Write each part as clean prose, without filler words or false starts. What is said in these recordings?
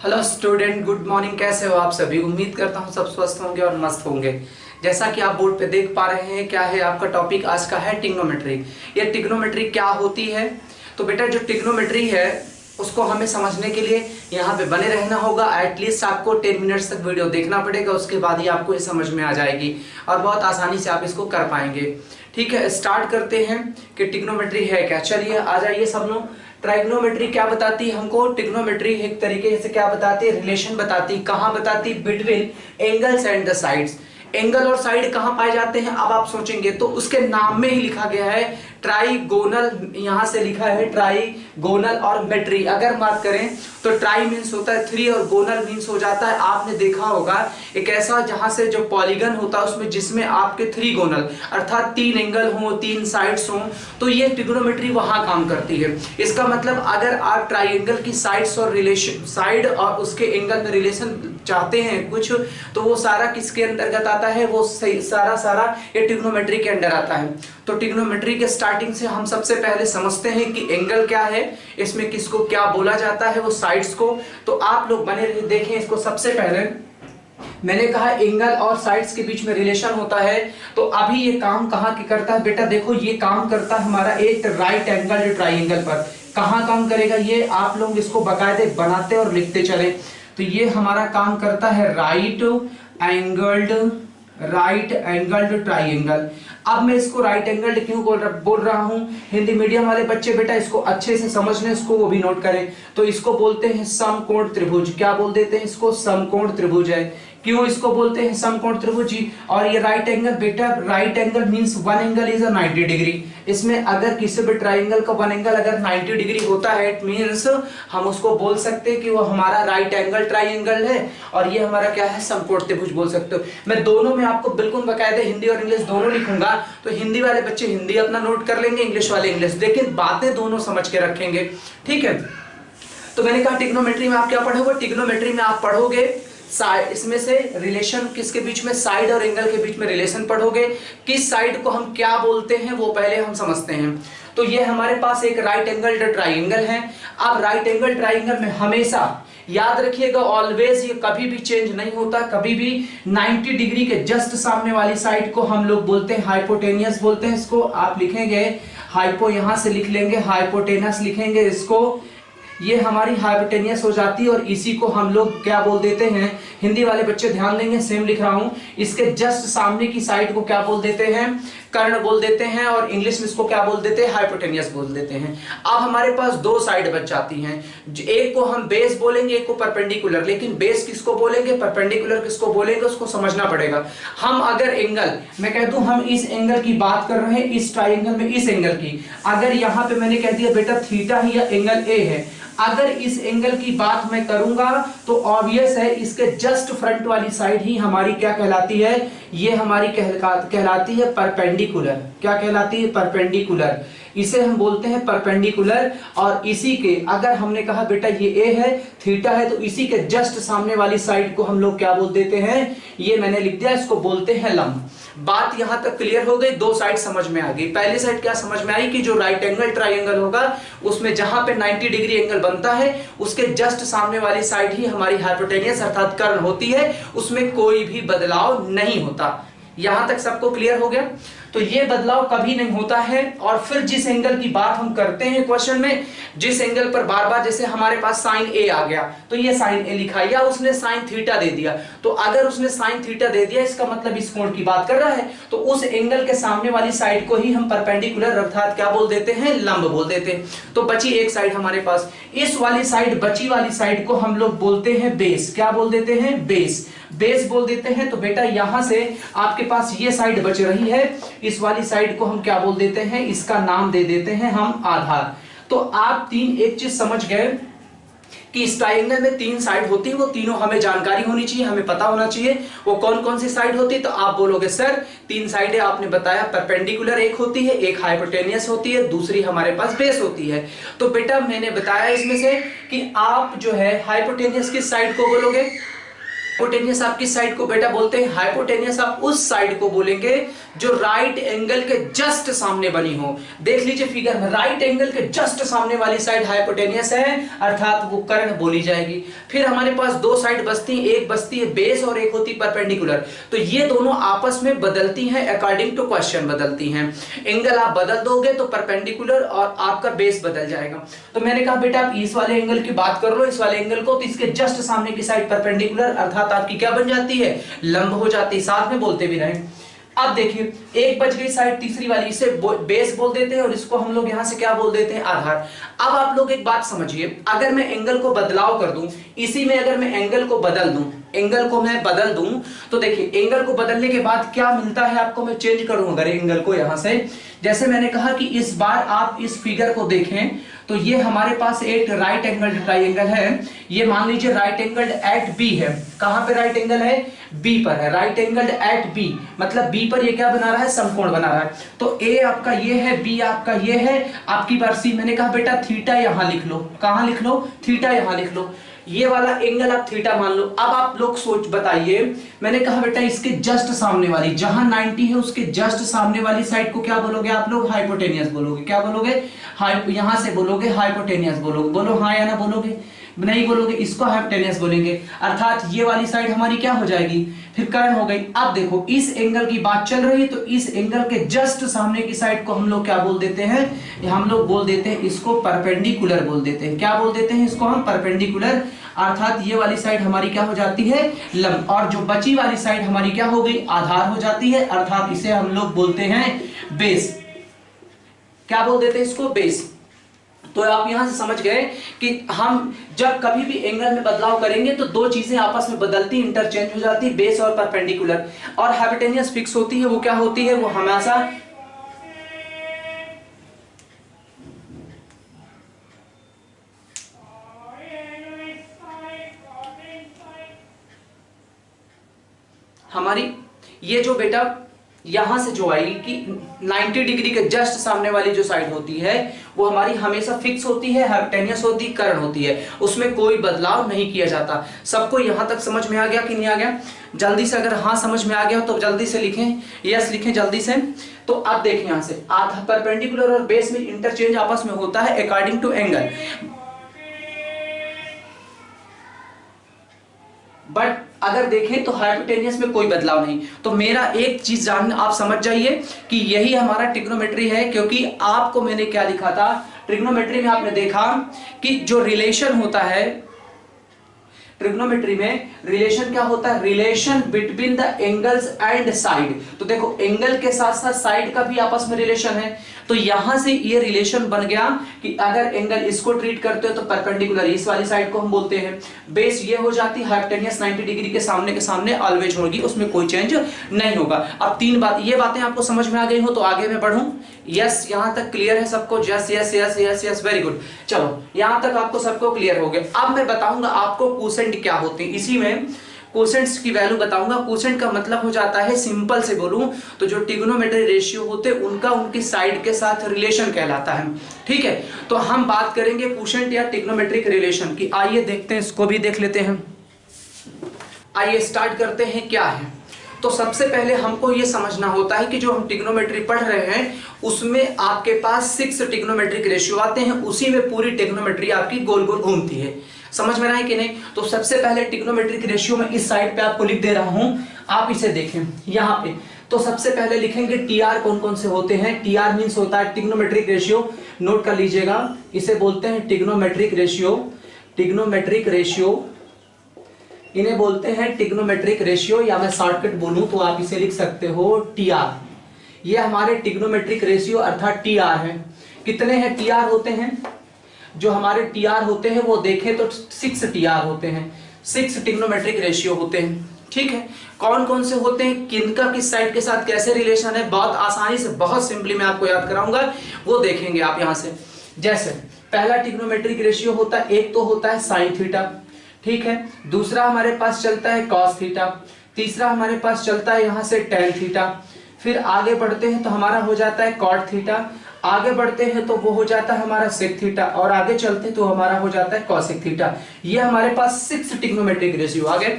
Hello student, good morning. कैसे हो आप सभी? उम्मीद करता हूँ सब स्वस्थ होंगे और मस्त होंगे। जैसा कि आप बोर्ड पे देख पा रहे हैं, क्या है आपका टॉपिक आज का है ट्रिग्नोमेट्री। ये ट्रिग्नोमेट्री क्या होती है? तो बेटा जो ट्रिग्नोमेट्री है उसको हमें समझने के लिए यहाँ पे बने रहना होगा। एटलीस्ट आपको 10 मिनट्स तक वीडियो देखना पड़ेगा, उसके बाद ही आपको ये समझ में आ जाएगी और बहुत आसानी से आप इसको कर पाएंगे। ठीक है, स्टार्ट करते हैं कि ट्रिग्नोमेट्री है क्या। चलिए आ जाइए सब लोग। ट्राइग्नोमेट्री क्या बताती है हमको? ट्रिग्नोमेट्री एक तरीके से क्या बताती है? रिलेशन बताती। कहाँ बताती? Between angles and the sides. Angle और साइड कहाँ पाए जाते हैं? अब आप सोचेंगे तो उसके नाम में ही लिखा गया है ट्राइगोनल। यहां से लिखा है ट्राइगोनल और मेट्री। अगर बात करें तो ट्राई मीन्स होता है 3 और गोनल मीन्स हो जाता है, आपने देखा होगा एक ऐसा जहां से जो पॉलीगन होता है उसमें जिसमें आपके 3 गोनल अर्थात 3 एंगल हो, 3 साइड्स हो, तो ये ट्रिग्नोमेट्री वहां काम करती है। इसका मतलब अगर आप ट्राइंगल की साइड्स और रिलेशन, साइड और उसके एंगल में रिलेशन चाहते हैं कुछ, तो वो सारा किसके अंतर्गत आता है? वो सारा ये ट्रिग्नोमेट्री के अंडर आता है। तो ट्रिग्नोमेट्री के स्टार्टिंग से हम सबसे पहले समझते हैं कि एंगल क्या है, इसमें किसको क्या बोला जाता है, वो साइड्स को। तो आप लोग बने रहिए, देखें इसको। सबसे पहले मैंने कहा एंगल और साइड्स के बीच में रिलेशन होता है। तो अभी ये काम कहाँ की करता है बेटा? देखो ये काम करता है हमारा एक राइट एंगल ट्राइंगल पर। कहाँ काम करेगा ये? आप लोग इसको बाकायदे बनाते और लिखते चले। तो ये हमारा काम करता है राइट एंगल्ड ट्राइंगल। अब मैं इसको राइट एंगल्ड क्यों बोल रहा हूं? हिंदी मीडियम वाले बच्चे बेटा इसको अच्छे से समझ लें, इसको वो भी नोट करें। तो इसको बोलते हैं समकोण त्रिभुज। क्या बोल देते हैं इसको? समकोण त्रिभुज है। क्यों इसको बोलते हैं समकोण त्रिभुज जी? और ये राइट एंगल बेटा, right angle means one angle is 90 degree. इसमें अगर किसी भी ट्राइंगल का वन एंगल अगर 90 डिग्री होता है, इट मींस हम उसको बोल सकते हैं कि वो हमारा राइट एंगल ट्राइंगल है और ये हमारा क्या है? समकोण त्रिभुज बोल सकते हो। मैं दोनों में आपको बिल्कुल बाकायदे हिंदी और इंग्लिश दोनों लिखूंगा, तो हिंदी वाले बच्चे हिंदी अपना नोट कर लेंगे, इंग्लिश वाले इंग्लिश, लेकिन बातें दोनों समझ के रखेंगे। ठीक है, तो मैंने कहा ट्रिग्नोमेट्री में आप क्या पढ़ोगे? ट्रिग्नोमेट्री में आप पढ़ोगे इसमें से रिलेशन किसके बीच में? साइड और एंगल के बीच में रिलेशन पढ़ोगे। किस साइड को हम क्या बोलते हैं वो पहले हम समझते हैं। तो ये हमारे पास एक राइट एंगल ट्राइंगल है। अब राइट एंगल ट्राइंगल में हमेशा याद रखिएगा, ऑलवेज ये कभी भी चेंज नहीं होता। कभी भी 90 डिग्री के जस्ट सामने वाली साइड को हम लोग बोलते हैं हाइपोटेनियस बोलते हैं। इसको आप लिखेंगे हाइपो, यहां से लिख लेंगे, हाइपोटेनस लिखेंगे इसको। ये हमारी हाइपोटेनियस हो जाती है और इसी को हम लोग क्या बोल देते हैं? हिंदी वाले बच्चे ध्यान देंगे, सेम लिख रहा हूं। इसके जस्ट सामने की साइड को क्या बोल देते हैं? कर्ण बोल देते हैं, और इंग्लिश में इसको क्या बोल देते हैं? हाइपोटेनियस बोल देते हैं। अब हमारे पास दो साइड बच जाती हैं। एक को हम बेस बोलेंगे, एक को परपेंडिकुलर। लेकिन बेस किसको बोलेंगे, परपेंडिकुलर किसको बोलेंगे, उसको समझना पड़ेगा। हम अगर एंगल, मैं कह दूं हम इस एंगल की बात कर रहे हैं, इस ट्राइंगल में इस एंगल की, अगर यहां पे मैंने कह दिया बेटा थीटा ही या एंगल ए है, अगर इस एंगल की बात मैं करूंगा तो ऑब्वियस है इसके जस्ट फ्रंट वाली साइड ही हमारी क्या कहलाती है? ये हमारी कहलाती है परपेंडिकुलर। क्या कहलाती है? परपेंडिकुलर। इसे हम बोलते हैं परपेंडिकुलर। और इसी के अगर हमने कहा बेटा ये ए है, थीटा है, तो इसी के जस्ट सामने वाली साइड को हम लोग क्या बोल देते हैं? ये मैंने लिख दिया, इसको बोलते हैं लंब। बात यहां तक क्लियर हो गई? दो साइड समझ में आ गई। पहली साइड क्या समझ में आई कि जो राइट एंगल ट्राइंगल होगा उसमें जहां पे 90 डिग्री एंगल बनता है उसके जस्ट सामने वाली साइड ही हमारी हाइपोटेनियस अर्थात कर्ण होती है, उसमें कोई भी बदलाव नहीं होता। यहां तक सबको क्लियर हो गया? तो ये बदलाव कभी नहीं होता है। और फिर जिस एंगल की बात हम करते हैं क्वेश्चन में, जिस एंगल पर बार बार, जैसे हमारे पास साइन ए आ गया तो ये साइन ए लिखा, या उसने साइन थीटा दे दिया, तो अगर उसने साइन थीटा दे दिया इसका मतलब इस कोण की बात कर रहा है, तो उस एंगल के सामने वाली साइड को ही हम परपेंडिकुलर अर्थात क्या बोल देते हैं? लंब बोल देते हैं। तो बची एक साइड हमारे पास, इस वाली साइड, बची वाली साइड को हम लोग बोलते हैं बेस। क्या बोल देते हैं? बेस। बेस बोल देते हैं। तो बेटा यहां से आपके पास ये साइड बच रही है, इस वाली साइड को हम क्या बोल देते हैं? इसका नाम दे देते हैं हम आधार। तो आप एक चीज समझ गए कि इस ट्राइंगल में 3 साइड होती है, वो तीनों हमें जानकारी होनी चाहिए, हमें पता होना चाहिए वो कौन कौन सी साइड होती है। तो आप बोलोगे सर 3 साइड है, आपने बताया परपेंडिकुलर एक होती है, एक हाइपोटेनियस होती है, दूसरी हमारे पास बेस होती है। तो बेटा मैंने बताया इसमें से कि आप जो है हाइपोटेनियस किस साइड को बोलोगे? हाइपोटेनियस आप किस साइड को बेटा बोलते हैं? हाइपोटेनियस आप उस साइड को बोलेंगे जो राइट एंगल के जस्ट सामने बनी हो। देख लीजिए फिगर में, राइट एंगल के जस्ट सामने वाली साइड हाइपोटेनियस है, अर्थात वो कर्ण बोली जाएगी। फिर हमारे पास दो साइड बचती हैं, एक बचती है बेस और एक होती परपेंडिकुलर। तो ये दोनों आपस में बदलती हैं, अकॉर्डिंग टू क्वेश्चन बदलती हैं। एंगल आप बदल दोगे तो परपेंडिकुलर और आपका बेस बदल जाएगा। तो मैंने कहा बेटा आप इस वाले एंगल की बात कर लो, इस वाले एंगल को, तो इसके जस्ट सामने की साइड परपेंडिकुलर अर्थात आपकी क्या बन जाती है? लंब हो जाती है। साथ में बोलते भी रहे। अब देखिए एक बच गई साइड तीसरी वाली, इसे बेस बोल देते हैं और इसको हम लोग यहां से क्या बोल देते हैं? आधार। अब आप लोग एक बात समझिए, अगर मैं एंगल को बदलाव कर दूं, इसी में अगर मैं एंगल को बदल दूं, एंगल को मैं बदल दूं, तो देखिए एंगल को बदलने के बाद क्या मिलता है आपको? मैं चेंज करूं अगर एंगल को यहां से, जैसे मैंने कहा कि इस बार आप इस फिगर को देखें तो ये हमारे पास एक राइट एंगल ट्राइंगल है। ये मान लीजिए राइट एंगल एट बी है। कहां पे राइट एंगल है? बी पर है। राइट एंगल एट बी मतलब बी पर ये क्या बना रहा है? समकोण बना रहा है। तो ए आपका ये है, बी आपका ये है, आपकी बार सी। मैंने कहा बेटा थीटा यहां लिख लो। कहां लिख लो? थीटा यहां लिख लो। ये वाला एंगल आप थीटा मान लो। अब आप लोग सोच बताइए, मैंने कहा बेटा इसके जस्ट सामने वाली, जहां 90 है उसके जस्ट सामने वाली साइड को क्या बोलोगे आप लोग? हाइपोटेनियस बोलोगे। क्या बोलोगे? यहां से बोलोगे हाइपोटेनियस बोलोगे। बोलो हाँ या ना बोलोगे? नहीं बोलोगे, इसको हाइपोटेनियस बोलेंगे। अर्थात ये वाली साइड हमारी क्या हो जाएगी? फिर कर्ण हो गई। अब देखो इस एंगल की बात चल रही है, तो इस एंगल के जस्ट सामने की साइड को हम लोग क्या बोल देते हैं? हम लोग बोल देते हैं इसको परपेंडिकुलर बोल देते हैं। क्या बोल देते हैं इसको हम? परपेंडिकुलर। अर्थात ये वाली साइड हमारी क्या हो जाती है? लंब। और जो बची वाली साइड हमारी क्या हो गई? आधार हो जाती है। अर्थात इसे हम लोग बोलते हैं बेस। क्या बोल देते हैं इसको? बेस। तो आप यहां से समझ गए कि हम जब कभी भी एंगल में बदलाव करेंगे तो दो चीजें आपस में बदलती, इंटरचेंज हो जाती, बेस और परपेंडिकुलर। और हाइपोटेनियस फिक्स होती है। वो क्या होती है? वो हमेशा हमारी ये जो बेटा यहां से जो आएगी कि 90 डिग्री के जस्ट सामने वाली जो साइड होती है वो हमारी हमेशा फिक्स होती है, हाइपोटेनियस होती है, कर्ण होती है, उसमें कोई बदलाव नहीं किया जाता। सबको यहां तक समझ में आ गया कि नहीं आ गया? जल्दी से अगर हाँ समझ में आ गया तो जल्दी से लिखें, यस लिखें जल्दी से। तो अब देखें यहां से आधा परपेंडिकुलर और बेस में इंटरचेंज आपस में होता है अकॉर्डिंग टू एंगल, बट अगर देखें तो हाइपोटेनियस में कोई बदलाव नहीं। तो मेरा एक चीज जान आप समझ जाइए कि यही हमारा ट्रिग्नोमेट्री है, क्योंकि आपको मैंने क्या लिखा था ट्रिग्नोमेट्री में? आपने देखा कि जो रिलेशन होता है ट्रिग्नोमेट्री में, रिलेशन क्या होता है? Relation between the angles and side. तो देखो एंगल के साथ साथ साइड का भी आपस में रिलेशन है। तो यहां से ये रिलेशन बन गया कि अगर एंगल इसको ट्रीट करते हो तो परपेंडिकुलर इस वाली साइड को हम बोलते हैं। बेस ये हो जाती हाइपोटेनियस 90 डिग्री के सामने ऑलवेज होगी, उसमें कोई चेंज नहीं होगा। अब तीन बात, ये बातें आपको समझ में आ गई हो तो आगे मैं बढ़ूं? यस, यहां तक क्लियर है सबको? Yes yes yes yes yes, very good. चलो यहां तक आपको सबको क्लियर हो गया। अब मैं बताऊंगा आपको कोसेंट क्या होते हैं। इसी में कोसेंट्स की वैल्यू बताऊंगा। कोसेंट का मतलब हो जाता है, सिंपल से बोलूं तो जो ट्रिग्नोमेट्री रेशियो होते हैं उनका उनकी साइड के साथ रिलेशन कहलाता है। ठीक है, तो हम बात करेंगे कोसेंट या ट्रिग्नोमेट्रिक रिलेशन की। आइए देखते हैं, इसको भी देख लेते हैं। आइए स्टार्ट करते हैं क्या है। तो सबसे पहले हमको ये समझना होता है कि जो हम ट्रिग्नोमेट्री पढ़ रहे हैं उसमें आपके पास 6 ट्रिग्नोमेट्रिक रेशियो आते हैं, उसी में पूरी ट्रिग्नोमेट्री आपकी गोल गोल घूमती है। समझ में रहा है कि नहीं? तो सबसे पहले ट्रिग्नोमेट्रिक रेशियो में इस साइड पे आपको लिख दे रहा हूं, आप इसे देखें यहाँ पे। तो सबसे पहले लिखेंगे टीआर कौन कौन से होते हैं। टीआर मींस होता है ट्रिग्नोमेट्रिक रेशियो, नोट कर लीजिएगा, इसे बोलते हैं ट्रिग्नोमेट्रिक रेशियो। ट्रिग्नोमेट्रिक रेशियो इन्हें बोलते हैं ट्रिग्नोमेट्रिक रेशियो, या मैं शॉर्टकट बोलूं तो आप इसे लिख सकते हो टीआर। ये हमारे ट्रिग्नोमेट्रिक रेशियो अर्थात टीआर है। कितने हैं टीआर होते हैं? जो हमारे टीआर होते हैं वो देखें तो 6 टीआर होते हैं, 6 ट्रिग्नोमेट्रिक रेशियो होते हैं। ठीक है, कौन कौन से होते हैं, किनका किस साइड के साथ कैसे रिलेशन है, बहुत आसानी से बहुत सिंपली मैं आपको याद कराऊंगा, वो देखेंगे आप यहां से। जैसे पहला ट्रिग्नोमेट्रिक रेशियो होता है, एक तो होता है साइन थीटा, ठीक है, दूसरा हमारे पास चलता है कॉस थीटा, तीसरा हमारे पास चलता है यहां से टेन थीटा, फिर आगे बढ़ते हैं तो हमारा हो जाता है कॉट थीटा, आगे बढ़ते हैं तो वो हो जाता है हमारा सेक थीटा, और आगे चलते तो हमारा हो जाता है कॉसेक थीटा। ये हमारे पास 6 ट्रिग्नोमेट्रिक रेशियो आ गए।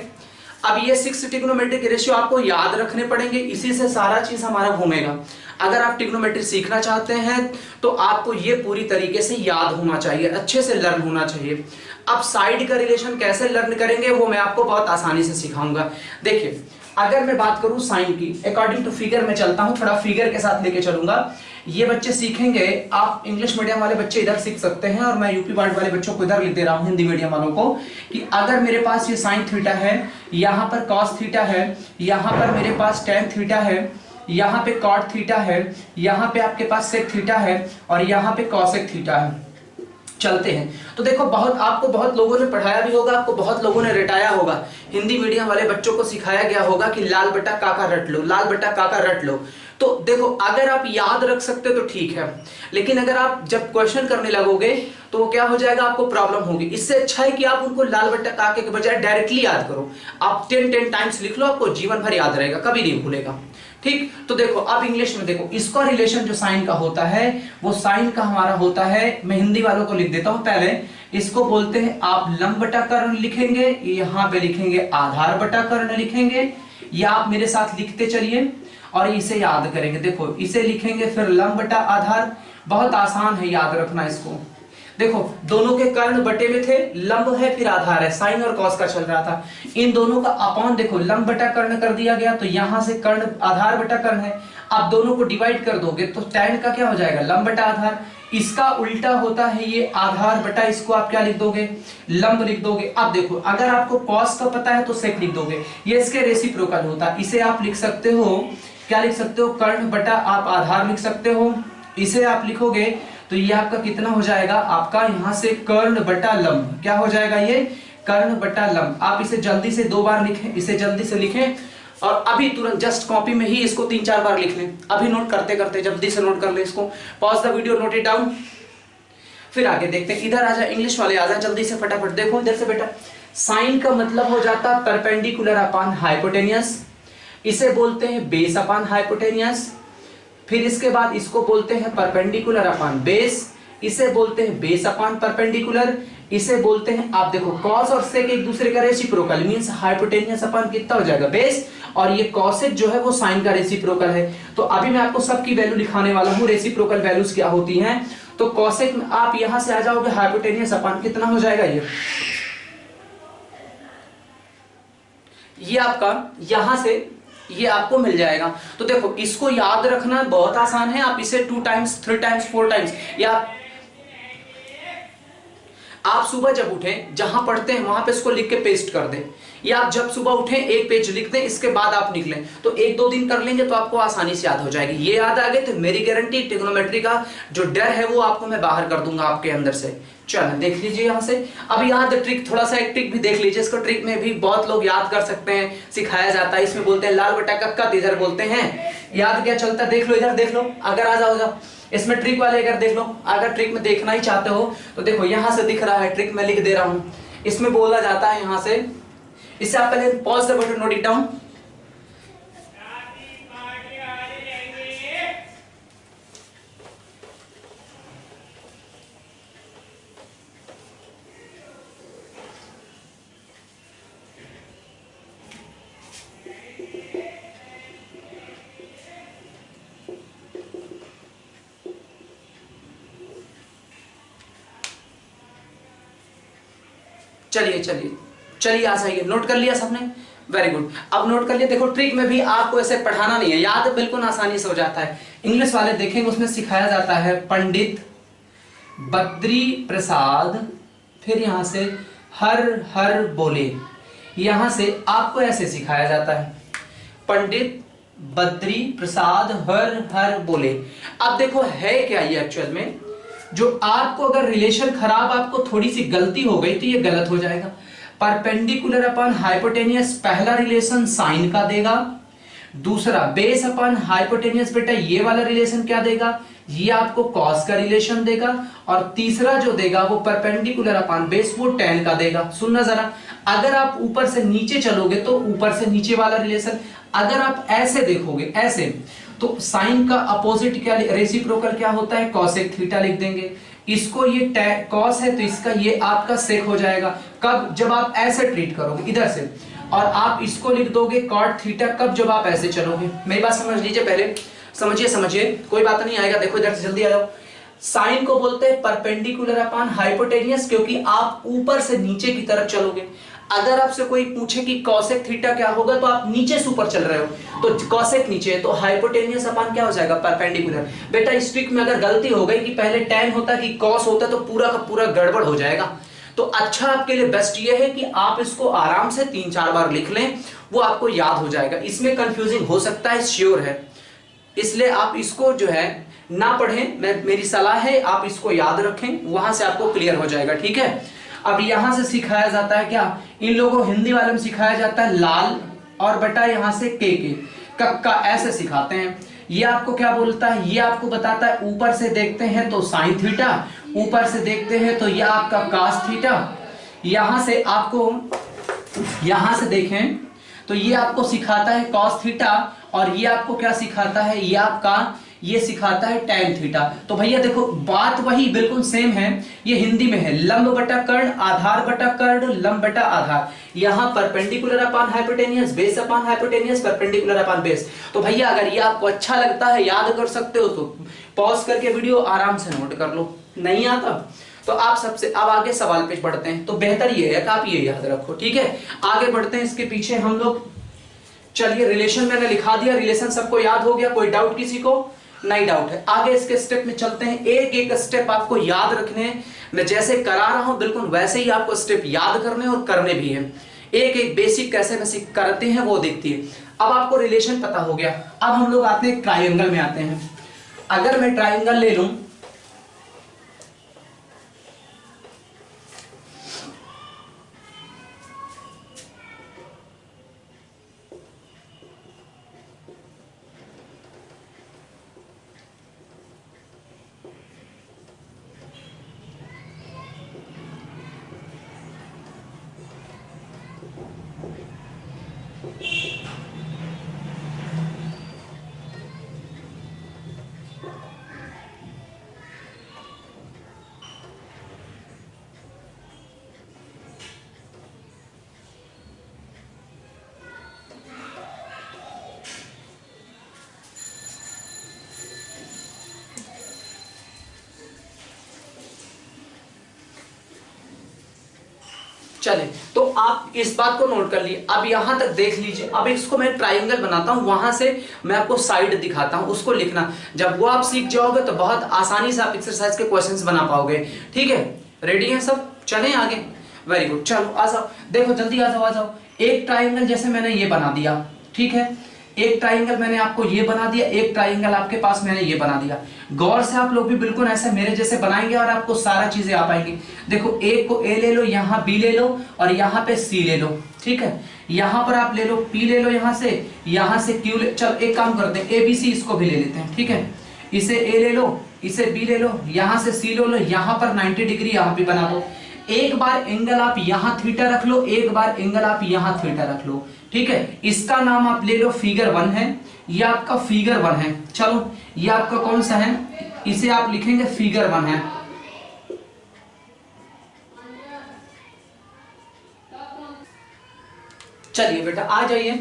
अब ये 6 ट्रिग्नोमेट्रिक रेशियो आपको याद रखने पड़ेंगे, इसी से सारा चीज हमारा घूमेगा। अगर आप ट्रिग्नोमेट्री सीखना चाहते हैं तो आपको ये पूरी तरीके से याद होना चाहिए, अच्छे से लर्न होना चाहिए। अब साइड का रिलेशन कैसे लर्न करेंगे वो मैं आपको बहुत आसानी से सिखाऊंगा। देखिए, अगर मैं बात करूं साइन की, अकॉर्डिंग टू फिगर में चलता हूं, थोड़ा फिगर के साथ लेके चलूंगा। ये बच्चे सीखेंगे, आप इंग्लिश मीडियम वाले बच्चे इधर सीख सकते हैं और मैं यूपी बोर्ड वाले बच्चों को इधर लिख दे रहा हूं, हिंदी मीडियम वालों को, कि अगर मेरे पास ये साइन थीटा है, यहाँ पर कॉस थीटा है, यहाँ पर मेरे पास टेन थीटा है, यहाँ पे कॉट थीटा है, यहाँ पे आपके पास सेक थीटा है और यहाँ पे कॉसेक थीटा है। चलते हैं तो देखो, आपको बहुत लोगों ने पढ़ाया भी होगा, आपको बहुत लोगों ने रटाया होगा, हिंदी मीडियम वाले बच्चों को सिखाया गया होगा कि लाल बटा काका रट लो, लाल बटा काका रट लो। तो देखो, अगर आप याद रख सकते हो तो ठीक है, लेकिन अगर आप जब क्वेश्चन करने लगोगे तो वो क्या हो जाएगा, आपको प्रॉब्लम होगी। इससे अच्छा है कि आप उनको लाल बट्टा काके के बजाय डायरेक्टली याद करो। आप 10 टाइम्स लिख लो, आपको जीवन भर याद रहेगा, कभी नहीं भूलेगा। ठीक, तो देखो अब इंग्लिश में देखो, इसका रिलेशन जो साइन का होता है वो साइन का हमारा होता है, मैं हिंदी वालों को लिख देता हूं पहले, इसको बोलते हैं आप लंब बटा कर्ण लिखेंगे, यहां पे लिखेंगे आधार बटा कर्ण लिखेंगे, या आप मेरे साथ लिखते चलिए और इसे याद करेंगे। देखो, इसे लिखेंगे फिर लंब बटा आधार, बहुत आसान है याद रखना इसको। देखो, दोनों के कर्ण बटे में थे, लंब है फिर आधार है, साइन और कॉस का चल रहा था, इन दोनों का अपॉन देखो लंब बटा कर्ण कर दिया गया, तो यहां से कर्ण आधार बटा कर्ण है। आप दोनों को डिवाइड कर दोगे तो tan का क्या हो जाएगा, लंब बटा आधार। इसका उल्टा होता है ये आधार बटा, इसको आप क्या लिख दोगे, लंब लिख दोगे। अब देखो, अगर आपको कॉस का पता है तो सेक लिख दोगे, ये इसके रेसिप्रोकल होता है। इसे आप लिख सकते हो, क्या लिख सकते हो, कर्ण बटा आप आधार लिख सकते हो। इसे आप लिखोगे तो ये आपका कितना हो जाएगा, आपका यहां से कर्ण बटा लंब, क्या हो जाएगा ये, कर्ण बटा लंब। आप इसे जल्दी से 2 बार लिखें, इसे जल्दी से लिखें और अभी तुरंत जस्ट कॉपी में ही इसको 3-4 बार लिख लें। अभी नोट करते करते जल्दी से नोट कर ले इसको, pause the video, note it down, फिर आगे देखते हैं। इधर आजा, इंग्लिश वाले आजा, जल्दी से फटाफट देखो इधर से बेटा। साइन का मतलब हो जाता है परपेंडिकुलर अपॉन हाइपोटेनियस, इसे बोलते हैं बेस अपॉन हाइपोटेनियस। फिर इसके बाद इसको बोलते हैं परपेंडिकुलर अपॉन बेस, इसे बोलते हैं बेस अपॉन परपेंडिकुलर, इसे बोलते हैं, आप देखो कॉस और सेक एक दूसरे का रेसिप्रोकल, मींस हाइपोटेनियस अपॉन कितना हो जाएगा, बेस, और ये कॉसेक जो है वो साइन का रेसिप्रोकल है। तो अभी मैं आपको सबकी वैल्यू लिखाने वाला हूं, रेसिप्रोकल वैल्यूज क्या होती हैं। तो कॉसेक में आप यहां से आ जाओगे, हाइपोटेनियस अपॉन कितना हो जाएगा, ये आपका यहां से ये आपको मिल जाएगा। तो देखो, इसको याद रखना बहुत आसान है, आप इसे 2 टाइम्स 3 टाइम्स 4 टाइम्स, या आप सुबह जब उठें जहां पढ़ते हैं वहां पे इसको लिख के पेस्ट कर दें, या आप जब सुबह उठें एक पेज लिख दें, इसके बाद आप निकलें, तो 1-2 दिन कर लेंगे तो आपको आसानी से याद हो जाएगी। ये याद आ गए तो मेरी गारंटी, ट्रिग्नोमेट्री का जो डर है वो आपको मैं बाहर कर दूंगा आपके अंदर से। चलो देख लीजिए यहां से। अब यहाँ ट्रिक, थोड़ा सा एक ट्रिक भी देख लीजिए, इसको ट्रिक में भी बहुत लोग याद कर सकते हैं, सिखाया जाता है। इसमें बोलते हैं लाल बटा कक्का, इधर बोलते हैं, याद क्या चलता है, देख लो इधर, देख लो, अगर आ जाओ इसमें ट्रिक वाले, अगर देख लो, अगर ट्रिक में देखना ही चाहते हो तो देखो यहां से दिख रहा है, ट्रिक में लिख दे रहा हूं, इसमें बोला जाता है यहां से, इससे आप पहले pause the button, note it down. चलिए चलिए चलिए, आ जाइए, नोट कर लिया सबने, वेरी गुड। अब नोट कर लिया, देखो ट्रिक में भी आपको ऐसे पढ़ाना नहीं है, याद बिल्कुल आसानी से हो जाता है। इंग्लिश वाले देखेंगे उसमें सिखाया जाता है पंडित बद्री प्रसाद, फिर यहां से हर हर बोले, यहां से आपको ऐसे सिखाया जाता है, पंडित बद्री प्रसाद हर हर बोले। अब देखो है क्या ये एक्चुअल में, जो आपको अगर रिलेशन खराब, आपको थोड़ी सी गलती हो गई तो ये गलत हो जाएगा। परपेंडिकुलर अपॉन हाइपोटेनियस, पहला रिलेशन साइन का देगा, दूसरा बेस अपॉन हाइपोटेनियस, बेटा ये वाला रिलेशन क्या देगा, ये आपको कॉस का रिलेशन देगा, और तीसरा जो देगा वो परपेंडिकुलर अपॉन बेस, वो tan का देगा। सुनना जरा, अगर आप ऊपर से नीचे चलोगे तो ऊपर से नीचे वाला रिलेशन, अगर आप ऐसे देखोगे ऐसे, तो साइन का अपोजिट क्या, रेसिप्रोकल क्या होता है, कॉसेक थीटा लिख देंगे। इसको ये कॉस है तो इसका ये आपका सेक हो जाएगा। कब, जब आप ऐसे ट्रीट करोगे इधर से, और आप इसको लिख दोगे कॉट थीटा कब, जब आप ऐसे चलोगे। मेरी बात समझ लीजिए पहले, समझिए कोई बात नहीं आएगा। देखो इधर से जल्दी आ जाओ। साइन को बोलते हैं परपेंडिकुलर अपॉन हाइपोटेनियस, क्योंकि आप ऊपर से नीचे की तरफ चलोगे। अगर आपसे कोई पूछे कि कॉसेक थीटा क्या होगा, तो आप नीचे से ऊपर चल रहे हो, तो कॉसेक नीचे है, तो हाइपोटेनियस अपॉन क्या हो जाएगा, परपेंडिकुलर। बेटा इस ट्रिक में अगर गलती हो गई कि पहले टेन होता कि कॉस होता, तो पूरा का पूरा गड़बड़ हो जाएगा। तो अच्छा आपके लिए बेस्ट ये है कि आप इसको आराम से 3-4 बार लिख लें, वो आपको याद हो जाएगा। इसमें कंफ्यूजिंग हो सकता है, श्योर है, इसलिए आप इसको जो है ना पढ़ें। मेरी सलाह है आप इसको याद रखें, वहां से आपको क्लियर हो जाएगा, ठीक है। अब यहां से सिखाया जाता है क्या, इन लोगों को हिंदी वाले में सिखाया जाता है लाल, और बेटा यहां से के कक्का ऐसे सिखाते हैं। ये आपको क्या बोलता है, ये आपको बताता है ऊपर से देखते हैं तो साइन थीटा, ऊपर से देखते हैं तो यह आपका कास थीटा। यहां से आपको, यहां से देखें तो ये आपको सिखाता है कॉस थीटा, और ये आपको क्या सिखाता है, ये आपका ये सिखाता है टैन थीटा। तो भैया देखो बात वही बिल्कुल सेम है, ये हिंदी में है लंब बटा कर्ण, आधार बटा कर्ण, लंब बटा आधार। यहां perpendicular upon hypotenuse, base upon hypotenuse, perpendicular upon base. तो भैया अगर ये आपको अच्छा लगता है, याद कर सकते हो, तो पॉज करके वीडियो आराम से नोट कर लो। नहीं आता तो आप सबसे अब आगे सवाल पे बढ़ते हैं। तो बेहतर ये है कि आप ये याद रखो, ठीक है। आगे बढ़ते हैं, इसके पीछे हम लोग, चलिए रिलेशन मैंने लिखा दिया, रिलेशन सबको याद हो गया, कोई डाउट किसी को, नहीं डाउट है। आगे इसके स्टेप में चलते हैं, एक एक स्टेप आपको याद रखने हैं। मैं जैसे करा रहा हूं बिल्कुल वैसे ही आपको स्टेप याद करने और करने भी हैं। एक एक बेसिक कैसे बेसिक करते हैं वो देखती है। अब आपको रिलेशन पता हो गया, अब हम लोग आते हैं ट्राइंगल में आते हैं। अगर मैं ट्राइंगल ले लूं, चले तो आप इस बात को नोट कर लिए, अब यहां तक देख लीजिए। अब इसको मैं ट्राइंगल बनाता हूं, वहां से मैं आपको साइड दिखाता हूं, उसको लिखना। जब वो आप सीख जाओगे तो बहुत आसानी से आप एक्सरसाइज के क्वेश्चंस बना पाओगे, ठीक है। रेडी है सब, चलें आगे। वेरी गुड, चलो आ जाओ, देखो जल्दी आ जाओ, आ जाओ। एक ट्राइंगल जैसे मैंने ये बना दिया, ठीक है, एक ट्राइंगल मैंने आपको ये बना दिया, एक ट्राइंगल आपके पास मैंने ये बना दिया। गौर से आप लोग भी बिल्कुल ऐसे मेरे जैसे बनाएंगे और आपको सारा चीजें आ पाएंगी। देखो एक को ए ले लो, यहाँ बी ले लो, और यहाँ पे सी ले लो, ठीक है। यहाँ पर आप ले लो पी ले लो, यहाँ से क्यू ले। चल एक काम करते हैं, ए बी सी इसको भी ले लेते हैं, ठीक है। इसे ए ले लो, इसे बी ले लो, यहाँ से सी ले लो, यहाँ पर 90 डिग्री यहाँ पे बना दो। एक बार एंगल आप यहाँ थीटा रख लो, एक बार एंगल आप यहाँ थीटा रख लो, ठीक है। इसका नाम आप ले लो फिगर 1 है, ये आपका फिगर 1 है। चलो ये आपका कौन सा है, इसे आप लिखेंगे फिगर 1 है। चलिए बेटा आ जाइए।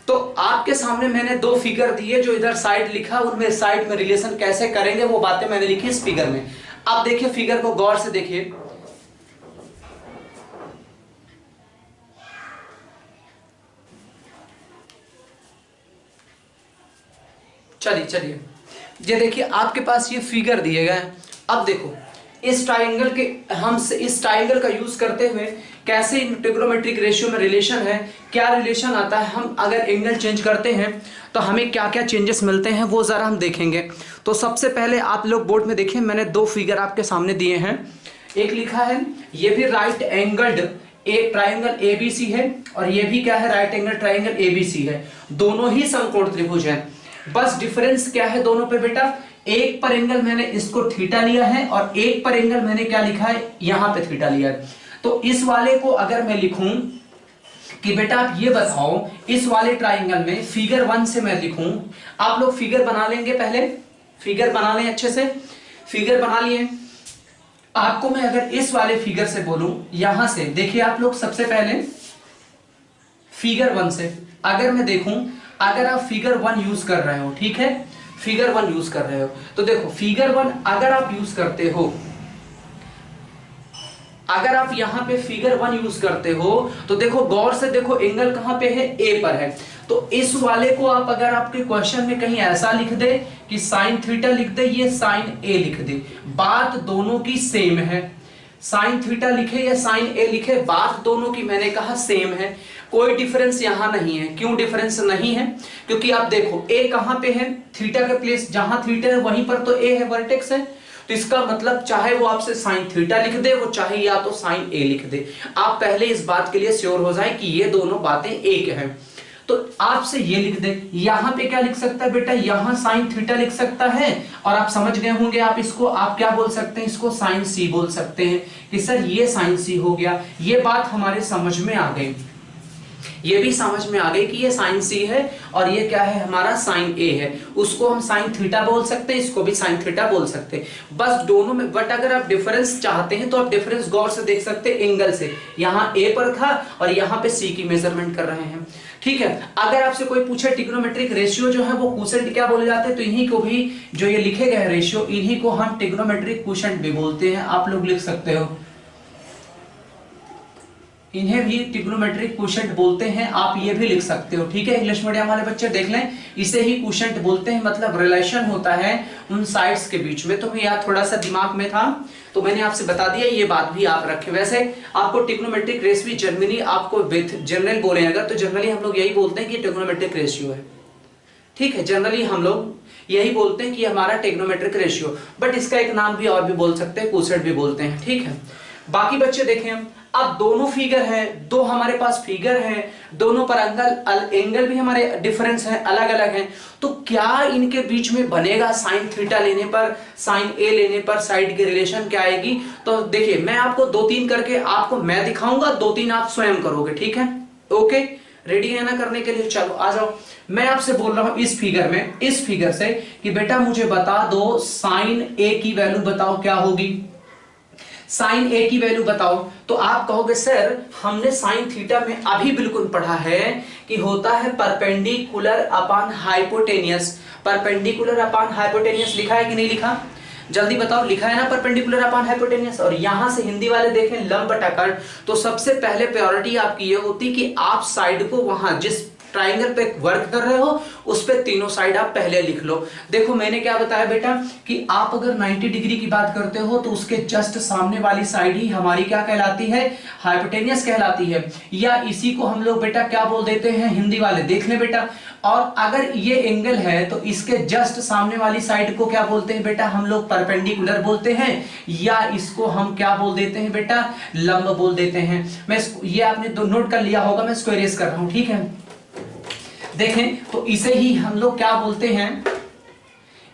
तो आपके सामने मैंने दो फिगर दिए, जो इधर साइड लिखा, उनमें साइड में रिलेशन कैसे करेंगे वो बातें मैंने लिखी इस फिगर में। आप देखिए फिगर को गौर से देखिए, चलिए ये देखिए आपके पास ये फिगर दिए गए हैं। अब देखो इस ट्राइंगल के, हम इस ट्राइंगल का यूज करते हुए कैसे ट्रिग्नोमेट्रिक रेशियो में रिलेशन है, क्या रिलेशन आता है, हम अगर एंगल चेंज करते हैं तो हमें क्या क्या चेंजेस मिलते हैं वो जरा हम देखेंगे। तो सबसे पहले आप लोग बोर्ड में देखिए, मैंने दो फिगर आपके सामने दिए हैं। एक लिखा है, ये भी राइट एंगल्ड एक ट्राइंगल एबीसी है, और ये भी क्या है, राइट एंगल ट्राइंगल एबीसी है। दोनों ही समकोण त्रिभुज है, बस डिफरेंस क्या है दोनों पे बेटा, एक पर एंगल मैंने इसको थीटा लिया है, और एक पर एंगल मैंने क्या लिखा है, यहां पे थीटा लिया है। तो इस वाले को अगर मैं लिखूं कि बेटा आप ये बताओ, इस वाले ट्राइंगल में फिगर 1 से मैं लिखूं, आप लोग फिगर बना लेंगे, पहले फिगर बना लें, अच्छे से फिगर बना लिए। आपको मैं अगर इस वाले फिगर से बोलूं, यहां से देखिए आप लोग, सबसे पहले फिगर 1 से अगर मैं देखूं, अगर आप फिगर 1 यूज कर रहे हो, ठीक है, फिगर 1 यूज कर रहे हो, तो देखो फिगर 1 अगर आप यूज करते हो, अगर आप यहां पे फिगर 1 यूज करते हो तो देखो गौर से देखो, एंगल कहां पे है, ए पर है। तो इस वाले को आप अगर आपके क्वेश्चन में कहीं ऐसा लिख दे कि साइन थीटा लिख दे, ये साइन ए लिख दे, बात दोनों की सेम है। साइन थीटा लिखे या साइन ए लिखे, बात दोनों की मैंने कहा सेम है, कोई डिफरेंस यहां नहीं है। क्यों डिफरेंस नहीं है? क्योंकि आप देखो ए कहां पे है, थीटा के प्लेस, जहां थीटा है वहीं पर तो ए है, वर्टेक्स है। तो इसका मतलब चाहे वो आपसे साइन थीटा लिख दे, वो चाहे या तो साइन ए लिख दे, आप पहले इस बात के लिए श्योर हो जाए कि ये दोनों बातें एक हैं। तो आपसे ये लिख दे, यहां पे क्या लिख सकता है बेटा, यहां साइन थीटा लिख सकता है, और आप समझ गए होंगे आप इसको, आप क्या बोल सकते हैं, इसको साइन सी बोल सकते हैं कि सर ये साइन सी हो गया। ये बात हमारे समझ में आ गई, ये भी समझ में आ गई कि ये साइन सी है और ये क्या है, हमारा साइन ए है। उसको हम साइन थीटा बोल सकते हैं, इसको भी साइन थीटा बोल सकते हैं, बस दोनों में। बट अगर आप डिफरेंस चाहते हैं तो आप डिफरेंस गौर से देख सकते हैं, एंगल से। यहाँ ए पर था और यहाँ पे सी की मेजरमेंट कर रहे हैं, ठीक है। अगर आपसे कोई पूछे ट्रिग्नोमेट्रिक रेशियो जो है वो क्वोशेंट क्या बोले जाते हैं, तो इन्हीं को भी, जो ये लिखे गए रेशियो, इन्हीं को हम ट्रिग्नोमेट्रिक क्वोशेंट भी बोलते हैं। आप लोग लिख सकते हो, इन्हें भी ट्रिग्नोमेट्रिक क्वोशेंट बोलते हैं, आप ये भी लिख सकते हो, ठीक है। इंग्लिश मीडियम वाले बच्चे देख लें, इसे ही क्वोशेंट बोलते हैं, मतलब रिलेशन होता है उन साइड्स के बीच में। तो यार थोड़ा सा दिमाग में था तो मैंने आपसे बता दिया, ये बात भी आप रखें। वैसे आपको ट्रिग्नोमेट्रिक रेशियो जनरली आपको जनरल बोले अगर, तो जनरली हम लोग यही बोलते हैं कि ट्रिग्नोमेट्रिक रेशियो है, ठीक है। जनरली हम लोग यही बोलते हैं कि हमारा ट्रिग्नोमेट्रिक रेशियो, बट इसका एक नाम भी और भी बोल सकते हैं, क्वोशेंट भी बोलते हैं, ठीक है। बाकी बच्चे देखें हम, अब दोनों फिगर है, दो हमारे पास फिगर है, दोनों पर एंगल भी हमारे डिफरेंस है, अलग अलग है। तो क्या इनके बीच में बनेगा साइन थीटा लेने पर, साइन ए लेने पर साइड की रिलेशन क्या आएगी? तो देखिए मैं आपको 2-3 करके आपको मैं दिखाऊंगा, 2-3 आप स्वयं करोगे, ठीक है। ओके, रेडी है ना करने के लिए? चलो आ जाओ। मैं आपसे बोल रहा हूं इस फिगर में, इस फिगर से कि बेटा मुझे बता दो साइन ए की वैल्यू बताओ क्या होगी, साइन ए की वैल्यू बताओ। तो आप कहोगे सर हमने साइन थीटा में अभी बिल्कुल पढ़ा है कि होता है perpendicular upon hypotenuse. Perpendicular upon hypotenuse लिखा है कि नहीं लिखा? जल्दी बताओ, लिखा है ना परपेंडिकुलर अपॉन हाइपोटेनियस। और यहां से हिंदी वाले देखें लंब बटा कर्ण, तो सबसे पहले प्रायोरिटी आपकी ये होती कि आप साइड को वहां जिस ट्राइंगल पे वर्क कर रहे हो उस पे तीनों साइड आप पहले लिख लो। देखो मैंने क्या बताया बेटा कि आप अगर 90 डिग्री की बात करते हो तो उसके जस्ट सामने वाली साइड ही हमारी क्या कहलाती है, हाइपोटेनियस कहलाती है। या इसी को हम लोग बेटा क्या बोल देते हैं, हिंदी वाले देख ले बेटा। और अगर ये एंगल है तो इसके जस्ट सामने वाली साइड को क्या बोलते हैं बेटा, हम लोग परपेंडिकुलर बोलते हैं, या इसको हम क्या बोल देते हैं बेटा, लंब बोल देते हैं। मैं ये आपने दो नोट कर लिया होगा, मैं इसको इरेज कर रहा हूं, ठीक है। देखें तो इसे ही हम लोग क्या बोलते हैं,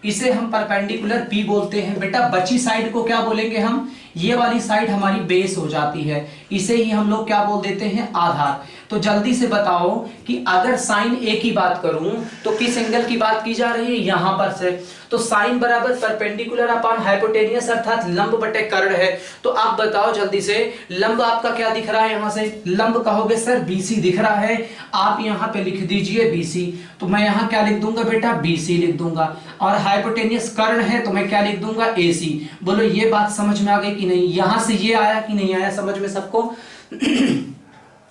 इसे हम परपेंडिकुलर पी बोलते हैं बेटा। बची साइड को क्या बोलेंगे हम, ये वाली साइड हमारी बेस हो जाती है, इसे ही हम लोग क्या बोल देते हैं, आधार। तो जल्दी से बताओ कि अगर साइन ए की बात करूं तो किस एंगल की बात की जा रही है, यहां पर से। तो साइन बराबर परपेंडिकुलर अपॉन हाइपोटेनियस अर्थात लंब बटे कर्ण है। तो आप बताओ जल्दी से, लंब आपका क्या दिख रहा है, यहां से लंब कहोगे सर बीसी दिख रहा है, आप यहां पे लिख दीजिए बीसी। तो मैं यहां क्या लिख दूंगा बेटा, बीसी लिख दूंगा। और हाइपोटेनियस कर्ण है तो मैं क्या लिख दूंगा, एसी। बोलो ये बात समझ में आ गई कि नहीं? यहां से ये आया कि नहीं आया समझ में सबको?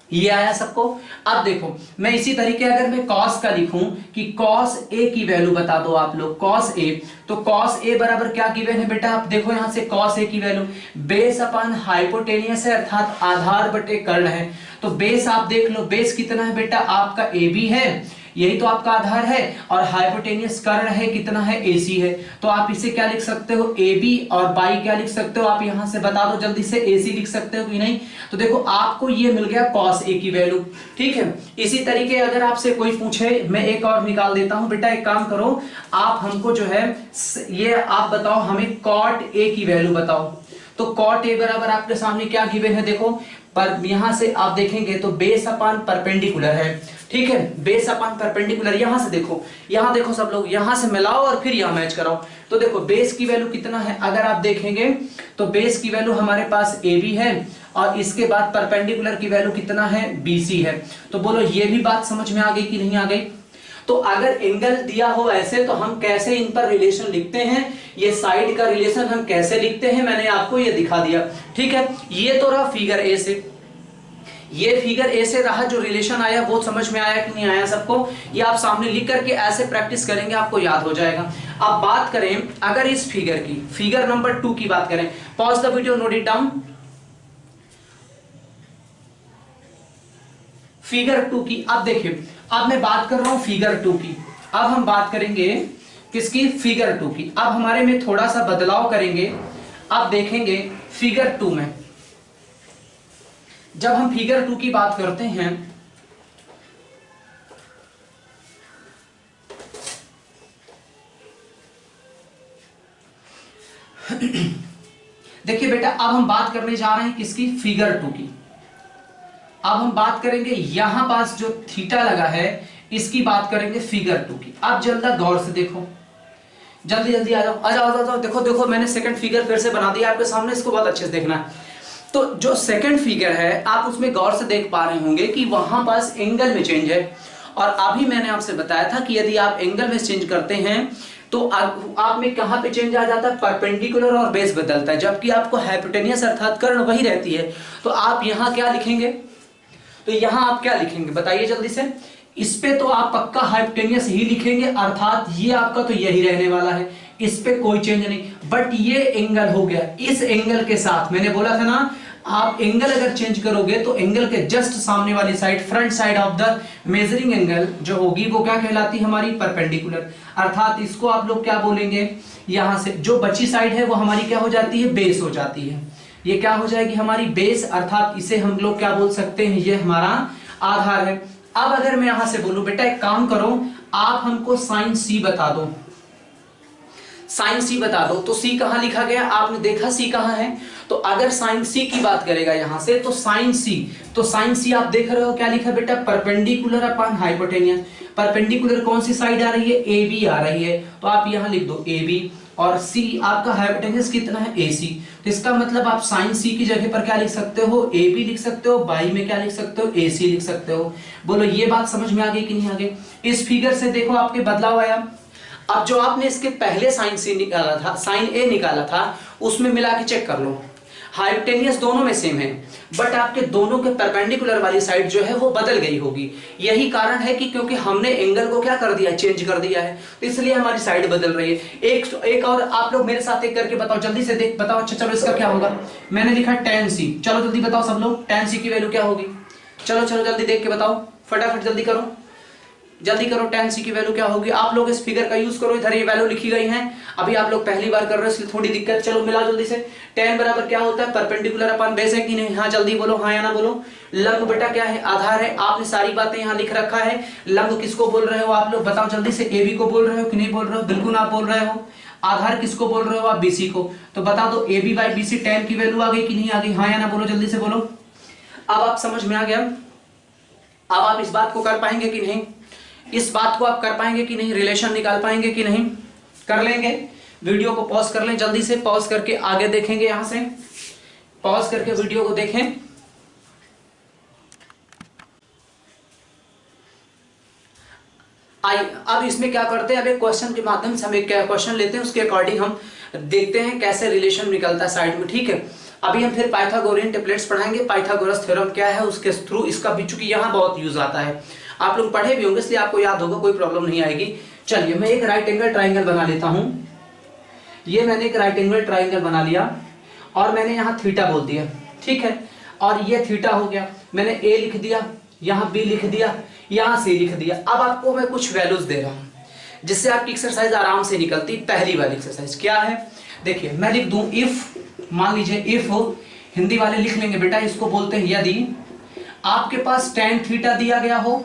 ये आया सबको? अब देखो मैं इसी तरीके अगर मैं कॉस का लिखूं कि कॉस ए की वैल्यू बता दो आप लोग, कॉस ए। तो कॉस ए बराबर क्या गिवन है बेटा, आप देखो यहां से कॉस ए की वैल्यू बेस अपॉन हाइपोटेनियस है अर्थात आधार बटे कर्ण है। तो बेस आप देख लो, बेस कितना है बेटा आपका, ए बी है, यही तो आपका आधार है, और हाइपोटेनियस कर्ण है कितना है, एसी है। तो आप इसे क्या लिख सकते हो, ए बी, और बाई क्या लिख सकते हो आप यहां से बता दो जल्दी से, एसी लिख सकते हो कि नहीं? तो देखो आपको ये मिल गया कॉस ए की वैल्यू, ठीक है। इसी तरीके अगर आपसे कोई पूछे, मैं एक और निकाल देता हूं बेटा, एक काम करो आप हमको जो है ये आप बताओ हमें कॉट ए की वैल्यू बताओ। तो कॉट ए बराबर आपके सामने क्या गिवन है, देखो पर यहां से आप देखेंगे तो बेस अपॉन परपेंडिकुलर है, ठीक है। बेस अपॉन परपेंडिकुलर, यहां से देखो, यहां देखो सब लोग, यहां से मिलाओ और फिर यहां मैच कराओ। तो देखो बेस की वैल्यू कितना है, अगर आप देखेंगे तो बेस की वैल्यू हमारे पास ए बी है और इसके बाद परपेंडिकुलर की वैल्यू कितना है, BC है। तो बोलो ये भी बात समझ में आ गई कि नहीं आ गई। तो अगर एंगल दिया हो ऐसे तो हम कैसे इन पर रिलेशन लिखते हैं, ये साइड का रिलेशन हम कैसे लिखते हैं, मैंने आपको ये दिखा दिया। ठीक है, ये तो रहा फिगर ए से, ये फिगर ए से रहा जो रिलेशन आया वो समझ में आया कि नहीं आया सबको। ये आप सामने लिख करके ऐसे प्रैक्टिस करेंगे आपको याद हो जाएगा। अब बात करें अगर इस फिगर की, फिगर नंबर 2 की बात करें, pause the video, note it down. Figure 2 की, अब देखिए अब मैं बात कर रहा हूं फिगर 2 की। अब हम बात करेंगे किसकी, फिगर 2 की। अब हमारे में थोड़ा सा बदलाव करेंगे। अब देखेंगे फिगर 2 में जब हम फिगर 2 की बात करते हैं देखिए बेटा, अब हम बात करने जा रहे हैं किसकी, फिगर 2 की। अब हम बात करेंगे यहां पास जो थीटा लगा है इसकी बात करेंगे फिगर 2 की। अब जल्दी गौर से देखो, जल्दी जल्दी आ जाओ, आ जाओ, आ जाओ। देखो देखो मैंने सेकंड फिगर फिर से बना दिया आपके सामने, इसको बहुत अच्छे से देखना है। तो जो सेकंड फिगर है आप उसमें गौर से देख पा रहे होंगे कि वहां पास एंगल में चेंज है। और अभी मैंने आपसे बताया था कि यदि आप एंगल में चेंज करते हैं तो आप में कहां पे चेंज आ जाता है, परपेंडिकुलर और बेस बदलता है, जबकि आपको हाइपोटेनियस अर्थात कर्ण वही रहती है। तो आप यहां क्या लिखेंगे, तो यहां आप क्या लिखेंगे बताइए जल्दी से। इस पे तो आप पक्का हाइपोटेनियस ही लिखेंगे, अर्थात ये आपका तो यही रहने वाला है, इस पे कोई चेंज नहीं। बट ये एंगल हो गया, इस एंगल के साथ मैंने बोला था ना, आप एंगल अगर चेंज करोगे तो एंगल के जस्ट सामने वाली side, front side of the measuring angle जो होगी वो क्या कहलाती है, हमारी परपेंडिकुलर। अर्थात इसको आप लोग क्या बोलेंगे, यहां से जो बची साइड है वो हमारी क्या हो जाती है, बेस हो जाती है। ये क्या हो जाएगी हमारी बेस, अर्थात इसे हम लोग क्या बोल सकते हैं, ये हमारा आधार है। अब अगर मैं यहां से बोलूं बेटा एक काम करो, आप हमको साइन सी बता दो, साइन सी बता दो। तो सी कहां लिखा गया, आपने देखा सी कहां है। तो अगर साइन सी की बात करेगा यहां से, तो साइन सी, तो साइन सी आप देख रहे हो क्या लिखा बेटा, परपेंडिकुलर अपॉन हाइपोटेनियस। परपेंडिकुलर कौन सी साइड आ रही है, ए बी आ रही है, तो आप यहां लिख दो ए बी, और सी आपका हाइपोटेनियस कितना है, ए सी। तो इसका मतलब आप साइन सी की जगह पर क्या लिख सकते हो, ए बी लिख सकते हो, बाई में क्या लिख सकते हो, ए सी लिख सकते हो। बोलो ये बात समझ में आ गई कि नहीं आ गई। इस फिगर से देखो आपके बदलाव आया। अब जो आपने इसके पहले साइन सी निकाला था, साइन ए निकाला था, उसमें मिला के चेक कर लो, हाइपोटेनियस दोनों में सेम है, बट आपके दोनों के परपेंडिकुलर वाली साइड जो है वो बदल गई होगी। यही कारण है कि क्योंकि हमने एंगल को क्या कर दिया, चेंज कर दिया है, तो इसलिए हमारी साइड बदल रही है। एक और आप लोग मेरे साथ एक करके बताओ, जल्दी से देख बताओ। अच्छा चलो इसका क्या होगा, मैंने लिखा tan c, चलो जल्दी बताओ सब लोग, tan c की वैल्यू क्या होगी, चलो चलो जल्दी देख के बताओ, फटाफट जल्दी करो, जल्दी करो। tan c की वैल्यू क्या होगी, आप लोग इस फिगर का यूज करो, इधर ये वैल्यू लिखी गई है, अभी आप लोग पहली बार कर रहे हो इसलिए थोड़ी दिक्कत। चलो मिलाओ जल्दी से। tan बराबर क्या होता है, परपेंडिकुलर अपॉन बेस है कि नहीं, हाँ जल्दी बोलो, हाँ या ना बोलो। लंब बेटा क्या है, आधार है, आपने सारी बातें यहाँ लिख रखा है। लंब किसको बोल रहे हो आप लोग बताओ जल्दी से, ए बी को बोल रहे हो कि नहीं बोल रहे हो, बिल्कुल आप बोल रहे हो। आधार किसको बोल रहे हो आप, बीसी को। तो बता दो A B by B C, tan की वैल्यू आ गई कि नहीं आ गई, हाँ या ना बोलो जल्दी से बोलो। अब आप समझ में आ गया, अब आप इस बात को कर पाएंगे कि नहीं, इस बात को आप कर पाएंगे कि नहीं, रिलेशन निकाल पाएंगे कि नहीं, कर लेंगे। वीडियो को पॉज कर लें, जल्दी से पॉज करके आगे देखेंगे, यहां से पॉज करके वीडियो को देखें। अब इसमें क्या करते हैं, अब एक क्वेश्चन के माध्यम से हम एक क्वेश्चन लेते हैं, उसके अकॉर्डिंग हम देखते हैं कैसे रिलेशन निकलता है साइड में, ठीक है। अभी हम फिर पाइथागोरियन ट्रिपलेट्स पढ़ाएंगे, पाइथागोरस थ्योरम क्या है उसके थ्रू, इसका भी चूंकि यहाँ बहुत यूज आता है, आप लोग पढ़े भी होंगे इसलिए आपको याद होगा, कोई प्रॉब्लम नहीं आएगी। चलिए मैं एक राइट एंगल ट्राइंगल बना लेता हूं। ये मैंने एक राइट एंगल ट्राइंगल बना लिया और मैंने यहाँ थीटा बोल दिया, ठीक है, और ये थीटा हो गया, मैंने ए लिख दिया, यहाँ बी लिख दिया, यहाँ सी लिख दिया। अब आपको मैं कुछ वैल्यूज दे रहा हूँ जिससे आपकी एक्सरसाइज आराम से निकलती। पहली वाली एक्सरसाइज क्या है, देखिए मैं लिख दूं इफ, मान लीजिए इफ, हिंदी वाले लिख लेंगे बेटा, इसको बोलते हैं यदि आपके पास tan थीटा दिया गया हो।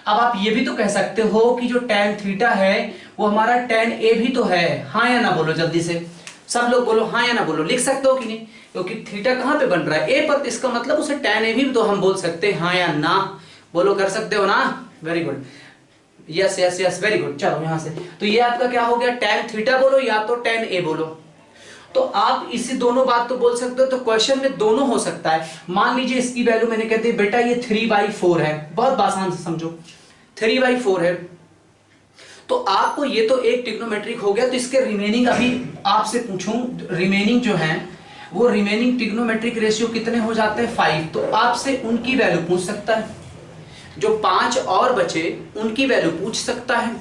अब आप ये भी तो कह सकते हो कि जो tan थीटा है वो हमारा tan a भी तो है, हाँ या ना बोलो जल्दी से, सब लोग बोलो हाँ या ना बोलो, लिख सकते हो कि नहीं, क्योंकि थीटा कहां पे बन रहा है, ए पर, इसका मतलब उसे tan a भी तो हम बोल सकते हैं, हाँ या ना बोलो, कर सकते हो ना, very good, yes yes yes very good. चलो यहां से, तो ये आपका क्या हो गया, tan थीटा बोलो या तो tan a बोलो। तो आप इसी दोनों बात तो बोल सकते हो, तो क्वेश्चन में दोनों हो सकता है। मान लीजिए इसकी वैल्यू मैंने कहते बेटा ये 3/4 है, बहुत आसान से समझो 3/4 है, तो आपको ये तो एक ट्रिग्नोमेट्रिक हो गया, तो इसके रिमेनिंग अभी आपसे पूछूं, रिमेनिंग जो है वो रिमेनिंग ट्रिग्नोमेट्रिक रेशियो कितने हो जाते हैं 5, तो आपसे उनकी वैल्यू पूछ सकता है, जो 5 और बचे उनकी वैल्यू पूछ सकता है।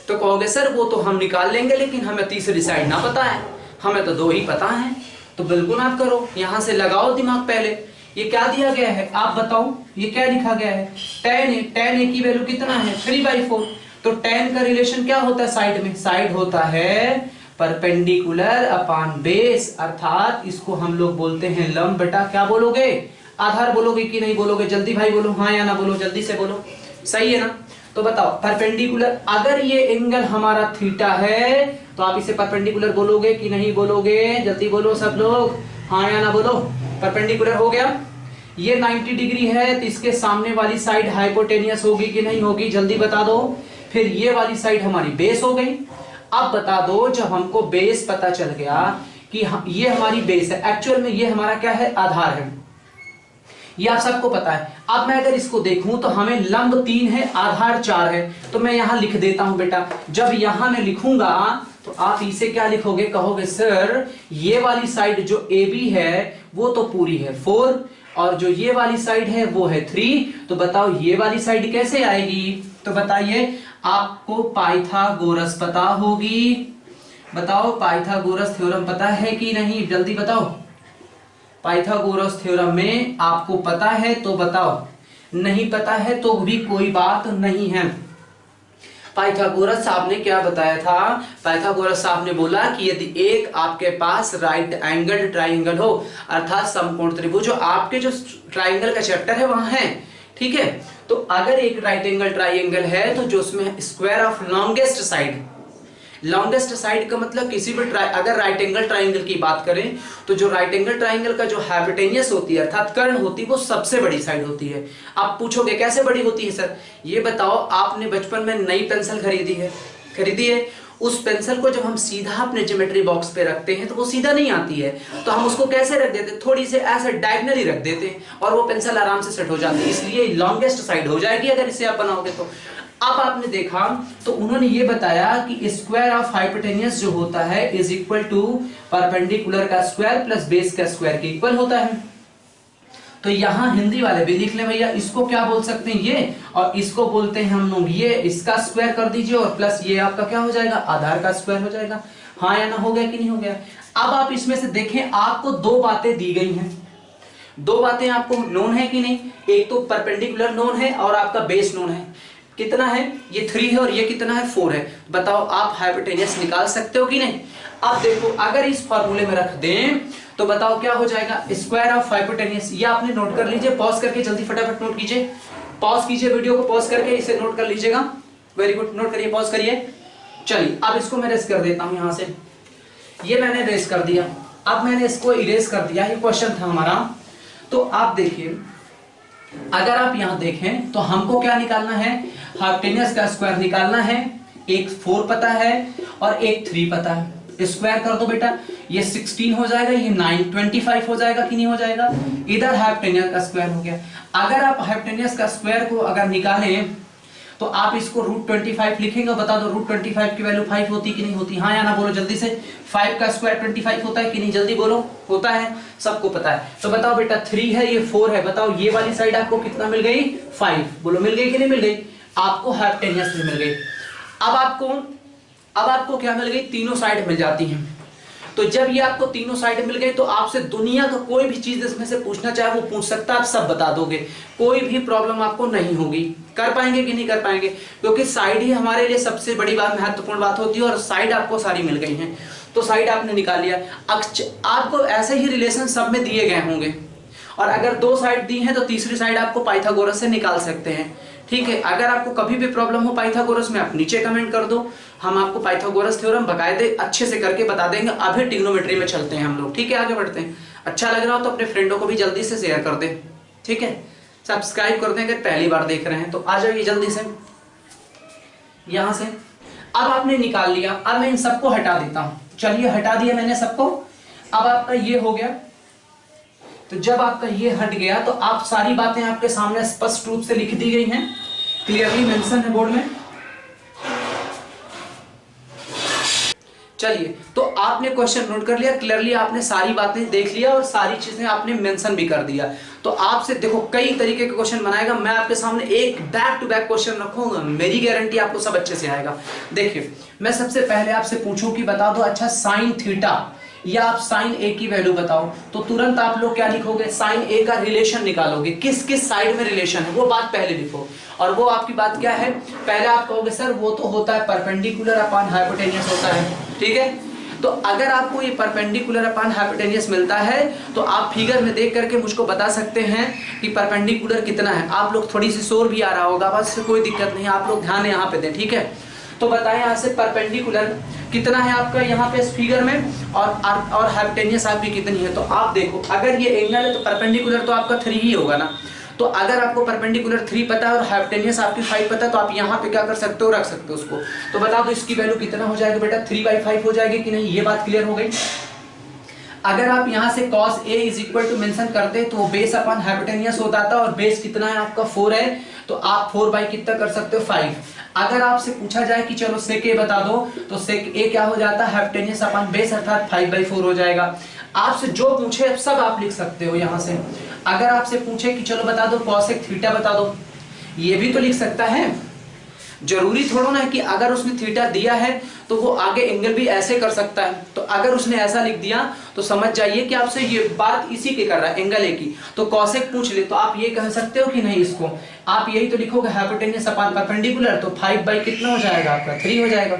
तो कहोगे सर वो तो हम निकाल लेंगे, लेकिन हमें तीसरी साइड ना पता है, हमें तो 2 ही पता है। तो बिल्कुल आप करो, यहां से लगाओ दिमाग पहले। ये क्या दिया गया है आप बताओ, ये क्या लिखा गया है, tan a की वैल्यू कितना है 3/4, तो tan का रिलेशन क्या होता है साइड में, साइड होता है परपेंडिकुलर अपॉन बेस, अर्थात इसको हम लोग बोलते हैं लंब। बेटा क्या बोलोगे, आधार बोलोगे कि नहीं बोलोगे, जल्दी भाई बोलो, हाँ या ना बोलो, जल्दी से बोलो, सही है ना। तो बताओ परपेंडिकुलर, अगर ये एंगल हमारा थीटा है तो आप इसे परपेंडिकुलर बोलोगे कि नहीं बोलोगे, जल्दी बोलो सब लोग, हाँ या ना बोलो। परपेंडिकुलर हो गया, ये 90 डिग्री है तो इसके सामने वाली साइड हाइपोटेनियस होगी कि नहीं होगी, जल्दी बता दो। फिर ये वाली साइड हमारी बेस हो गई। अब बता दो, जब हमको बेस पता चल गया कि ये हमारी बेस है, एक्चुअल में ये हमारा क्या है, आधार है, ये आप सबको पता है। अब मैं अगर इसको देखूं तो हमें लंब 3 है, आधार 4 है, तो मैं यहां लिख देता हूं बेटा। जब यहां मैं लिखूंगा तो आप इसे क्या लिखोगे, कहोगे सर ये वाली साइड जो AB है वो तो पूरी है 4, और जो ये वाली साइड है वो है 3, तो बताओ ये वाली साइड कैसे आएगी। तो बताइए, आपको पाइथागोरस पता होगी, बताओ पाइथागोरस थ्योरम पता है कि नहीं, जल्दी बताओ। पाइथागोरस थ्योरम में आपको पता है तो बताओ, नहीं पता है तो भी कोई बात नहीं है। पाइथागोरस साहब ने क्या बताया था, पाइथागोरस साहब ने बोला कि यदि एक आपके पास राइट एंगल ट्राइंगल हो, अर्थात समकोण त्रिभुज, जो आपके जो ट्राइंगल का चैप्टर है वहां है, ठीक है, तो अगर एक राइट एंगल ट्राइंगल है तो जो उसमें square of longest side, longest side का मतलब किसी भी अगर राइट एंगल ट्राइंगल की बात करें तो जो राइट एंगल ट्राइंगल का जो हाइपोटेनियस होती है अर्थात कर्ण होती है वो सबसे बड़ी साइड होती है। आप पूछोगे कैसे बड़ी होती है सर, ये बताओ, आपने बचपन में नई पेंसिल खरीदी है, उस पेंसिल को जब हम सीधा अपने ज्योमेट्री बॉक्स पे रखते हैं तो वो सीधा नहीं आती है, तो हम उसको कैसे रख देते, थोड़ी से ऐसे डायगनली रख देते हैं और वो पेंसिल आराम से सेट हो जाती है, इसलिए लॉन्गेस्ट साइड हो जाएगी अगर इसे आप बनाओगे तो। अब आपने देखा तो उन्होंने ये बताया कि स्क्वायर ऑफ हाइपोटेनियस जो होता है इज इक्वल टू परपेंडिकुलर का स्क्वायर प्लस बेस का स्क्वायर के इक्वल होता है। तो यहां हिंदी वाले भी लिख ले भैया, इसको क्या बोल सकते हैं ये, और इसको बोलते हैं हम लोग ये, इसका स्क्वायर कर दीजिए और प्लस ये आपका क्या हो जाएगा, आधार का स्क्वायर हो जाएगा। हाँ या ना, हो गया कि नहीं हो गया। अब आप इसमें से देखें, आपको 2 बातें दी गई हैं, 2 बातें आपको नोन है कि नहीं, एक तो परपेंडिकुलर नोन है और आपका बेस नोन है। कितना है, ये 3 है और ये कितना है 4 है। बताओ आप हाइपोटेनियस निकाल सकते हो कि नहीं। अब देखो, अगर इस फॉर्मूले में रख दें तो बताओ क्या हो जाएगा, स्क्वायर ऑफ हाइपोटेनियस, ये आपने नोट कर लीजिए, पॉज करके जल्दी फटाफट नोट कीजिए, पॉज कीजिए वीडियो को, पॉज करके इसे नोट कर लीजिएगा। वेरी गुड, नोट करिए, पॉज करिए। चलिए अब इसको मैं रेस कर देता हूं यहां से, ये मैंने रेस कर दिया, अब मैंने इसको इरेज कर दिया, ये क्वेश्चन था हमारा। तो आप देखिए, अगर आप यहां देखें तो हमको क्या निकालना है, हाइपोटेनियस का स्क्वायर निकालना है, एक 4 पता है और एक 3 पता है, स्क्वायर कर दो बेटा, ये 16 हो जाएगा, ये 9 25 हो जाएगा कि नहीं हो जाएगा, इधर हाइपोटेनियस का स्क्वायर हो गया। अगर आप हाइपोटेनियस का स्क्वायर को अगर निकालें तो आप इसको √25 लिखेंगे, बता दो √25 की वैल्यू 5 होती कि नहीं होती, हाँ या ना बोलो जल्दी से। 5 का स्क्वायर 25 होता है कि नहीं, जल्दी बोलो, होता है, सबको पता है। तो बताओ बेटा 3 है, ये 4 है, बताओ ये वाली साइड आपको कितना मिल गई, 5, बोलो मिल गई कि नहीं मिल गई, आपको हाइपोटेनियस भी मिल गई। अब आपको क्या मिल गई, तीनों साइड मिल जाती हैं। तो जब ये आपको तीनों साइड मिल गई तो आपसे दुनिया का कोई भी चीज इसमें से पूछना चाहे वो पूछ सकता है, आप सब बता दोगे, कोई भी प्रॉब्लम आपको नहीं होगी। कर पाएंगे कि नहीं कर पाएंगे, क्योंकि साइड ही हमारे लिए सबसे बड़ी बात, महत्वपूर्ण बात होती है, और साइड आपको सारी मिल गई हैं, तो साइड आपने निकाल लिया। आपको ऐसे ही रिलेशन सब में दिए गए होंगे, और अगर 2 साइड दी हैं तो तीसरी साइड आपको पाइथागोरस से निकाल सकते हैं, ठीक है। अगर आपको कभी भी प्रॉब्लम हो पाइथागोरस में, आप नीचे कमेंट कर दो, हम आपको पाइथागोरस थ्योरम बकायदे अच्छे से करके बता देंगे। अभी ट्रिग्नोमेट्री में चलते हैं हम लोग, ठीक है, आगे बढ़ते हैं। अच्छा लग रहा हो तो अपने फ्रेंडों को भी जल्दी से शेयर कर दें, ठीक है, सब्सक्राइब कर दें अगर पहली बार देख रहे हैं तो। आ जाइए जल्दी से यहां से। अब आपने निकाल लिया, अब मैं इन सबको हटा देता हूं, चलिए हटा दिया मैंने सबको। अब आपका ये हो गया। तो जब आपका ये हट गया तो आप सारी बातें आपके सामने स्पष्ट रूप से लिख दी गई हैं, क्लियरली मेंशन है बोर्ड में। चलिए, तो आपने क्वेश्चन नोट कर लिया, क्लियरली आपने सारी बातें देख लिया और सारी चीजें आपने मेंशन भी कर दिया। तो आपसे देखो कई तरीके के क्वेश्चन बनाएगा, मैं आपके सामने एक बैक टू बैक क्वेश्चन रखूंगा, मेरी गारंटी आपको सब अच्छे से आएगा। देखिए, मैं सबसे पहले आपसे पूछूं कि बता दो अच्छा साइन थीटा या आप साइन ए की वैल्यू बताओ, तो तुरंत आप लोग क्या लिखोगे, साइन ए का रिलेशन निकालोगे, किस किस साइड में रिलेशन है वो बात पहले लिखो। और वो आपकी बात क्या है, पहले आप कहोगे सर वो तो होता है परपेंडिकुलर अपॉन हाइपोटेन्यूस होता है, ठीक है। तो अगर आपको ये परपेंडिकुलर अपॉन हाइपोटेन्यूस मिलता है तो आप फिगर में देख करके मुझको बता सकते हैं कि परपेंडिकुलर कितना है। आप लोग थोड़ी सी शोर भी आ रहा होगा, बस कोई दिक्कत नहीं, आप लोग ध्यान यहाँ पे दें, ठीक है। तो बताएं यहाँ से परपेंडिकुलर कितना है आपका यहाँ पे इस फिगर में, और हाइपोटेन्यूस आपकी कितनी है। तो आप देखो अगर ये एंगल है तो परपेंडिकुलर तो आपका 3 ही होगा ना। तो अगर आपको परपेंडिकुलर 3 पता है और हाइपोटेन्यूस आपकी 5 पता है तो आप यहाँ पे क्या कर सकते हो, रख सकते हो उसको। तो बता दो इसकी वैल्यू कितना हो जाएगा बेटा, 3/5 हो जाएगी कि नहीं, ये बात क्लियर हो गई। अगर आप यहाँ से cos A is equal to mention करते तो बेस अपॉन हाइपोटेन्यूस होता था, और बेस कितना है आपका 4 है, तो आप 4 कितना कर सकते हो 5। अगर आपसे पूछा जाए कि चलो sec A बता दो, तो sec A क्या हो जाता है, हाइपोटेन्यूस अपॉन बेस अर्थात 5/4 हो जाएगा। आपसे जो पूछे सब आप लिख सकते हो यहाँ से। अगर आपसे पूछे कि चलो बता दो cosec थीटा बता दो, ये भी तो लिख सकता है। जरूरी थोड़ा ना है कि अगर उसने थीटा दिया है तो वो आगे एंगल भी ऐसे कर सकता है। तो अगर उसने ऐसा लिख दिया तो समझ जाइए कि आपसे ये बात इसी की कर रहा है, एंगल ए की। तो कॉसेक पूछ ले तो आप ये कह सकते हो कि नहीं, इसको आप यही तो लिखोगे हाइपोटेन्यूस अपॉन परपेंडिकुलर, तो 5 कितना हो जाएगा आपका 3 हो जाएगा।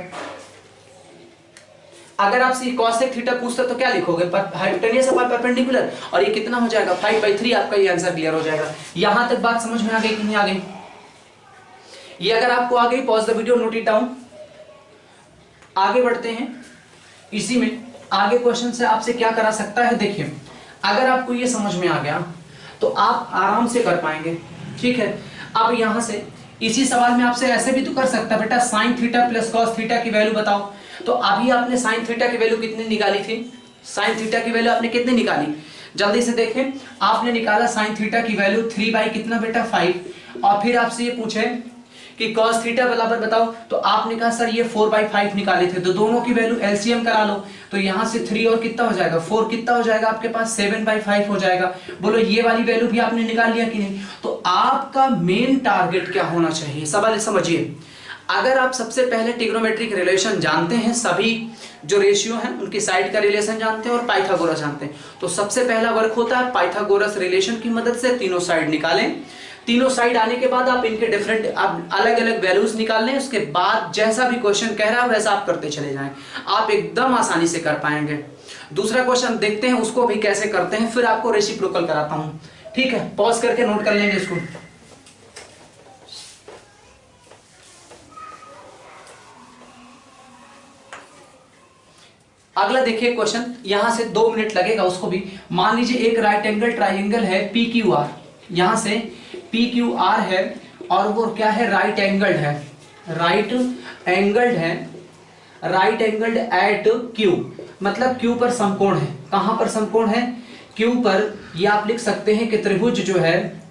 अगर आपसे कॉसेक थीटा पूछता तो क्या लिखोगे, हाइपोटेन्यूस अपॉन परपेंडिकुलर, और ये कितना हो जाएगा 5/3, आपका ये आंसर क्लियर हो जाएगा। यहां तक बात समझ में आ गई कि नहीं आ गई? ये अगर आपको आ गई pause the video, note it down. आगे बढ़ते हैं, इसी में आगे क्वेश्चन से आपसे क्या करा सकता है। देखिए अगर आपको ये समझ में आ गया तो आप आराम से कर पाएंगे, ठीक है। अब यहां से इसी सवाल में आपसे ऐसे भी तो कर सकता है, बेटा sine theta plus cos theta की वैल्यू बताओ। तो अभी आपने साइन थीटा की वैल्यू कितनी निकाली थी, साइन थीटा की वैल्यू आपने कितनी निकाली, जल्दी से देखें। आपने निकाला साइन थीटा की वैल्यू 3 कितना बेटा 5, और फिर आपसे ये पूछे कि cos थीटा बराबर बताओ, तो आपने कहा सर ये 4/5 निकाले थे, तो दोनों की वैल्यू एलसीएम करा लो। तो यहां से 3 और कितना हो जाएगा 4, कितना हो जाएगा आपके पास 7/5 हो जाएगा। बोलो ये वाली वैल्यू भी आपने निकाल लिया कि नहीं। तो आपका मेन टारगेट क्या होना चाहिए, सवाल समझिए। अगर आप सबसे पहले ट्रिग्नोमेट्रिक रिलेशन जानते हैं, सभी जो रेशियो हैं उनकी साइड का रिलेशन जानते हैं और पाइथागोरस जानते हैं, तो सबसे पहला वर्क होता है पाइथागोरस रिलेशन की मदद से तीनों साइड निकालें। तीनों साइड आने के बाद आप इनके डिफरेंट आप अलग अलग वैल्यूज निकाल लें। उसके बाद जैसा भी क्वेश्चन कह रहा है वैसा आप करते चले जाएं, आप एकदम आसानी से कर पाएंगे। दूसरा क्वेश्चन देखते हैं उसको भी कैसे करते हैं, फिर आपको रेसिप्रोकल कराता हूं, ठीक है। पॉज करके नोट कर लेंगे इसको। अगला देखिए क्वेश्चन, यहां से 2 मिनट लगेगा उसको भी। मान लीजिए एक राइट एंगल ट्राइंगल है PQR, यहां से PQR है और वो क्या है, राइट एंगल्ड है, राइट एंगल्ड है, राइट एंगल्ड एट Q, मतलब Q पर समकोण है। कहां पर समकोण है, Q पर। ये आप लिख सकते हैं कि त्रिभुज जो है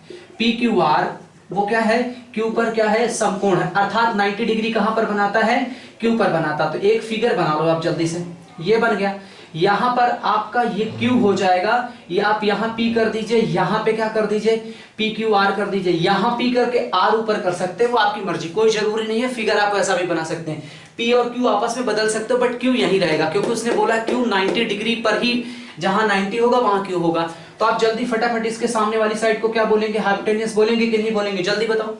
PQR वो क्या है, Q पर क्या है, समकोण है, अर्थात 90 डिग्री कहां पर बनाता है, Q पर बनाता। तो एक फिगर बना लो आप जल्दी से, ये बन गया। यहां पर आपका ये Q हो जाएगा, ये आप यहां P कर दीजिए, यहां पे क्या कर दीजिए PQR कर दीजिए, यहां P करके R ऊपर कर सकते हैं, वो आपकी मर्जी, कोई जरूरी नहीं है। फिगर आप ऐसा भी बना सकते हैं, P और Q आपस में बदल सकते हो, बट Q यही रहेगा क्योंकि उसने बोला Q 90 डिग्री पर ही, जहां 90 होगा वहां Q होगा। तो आप जल्दी फटाफट इसके सामने वाली साइड को क्या बोलेंगे, हाइपोटेन्यूस बोलेंगे कि नहीं बोलेंगे, जल्दी बताओ।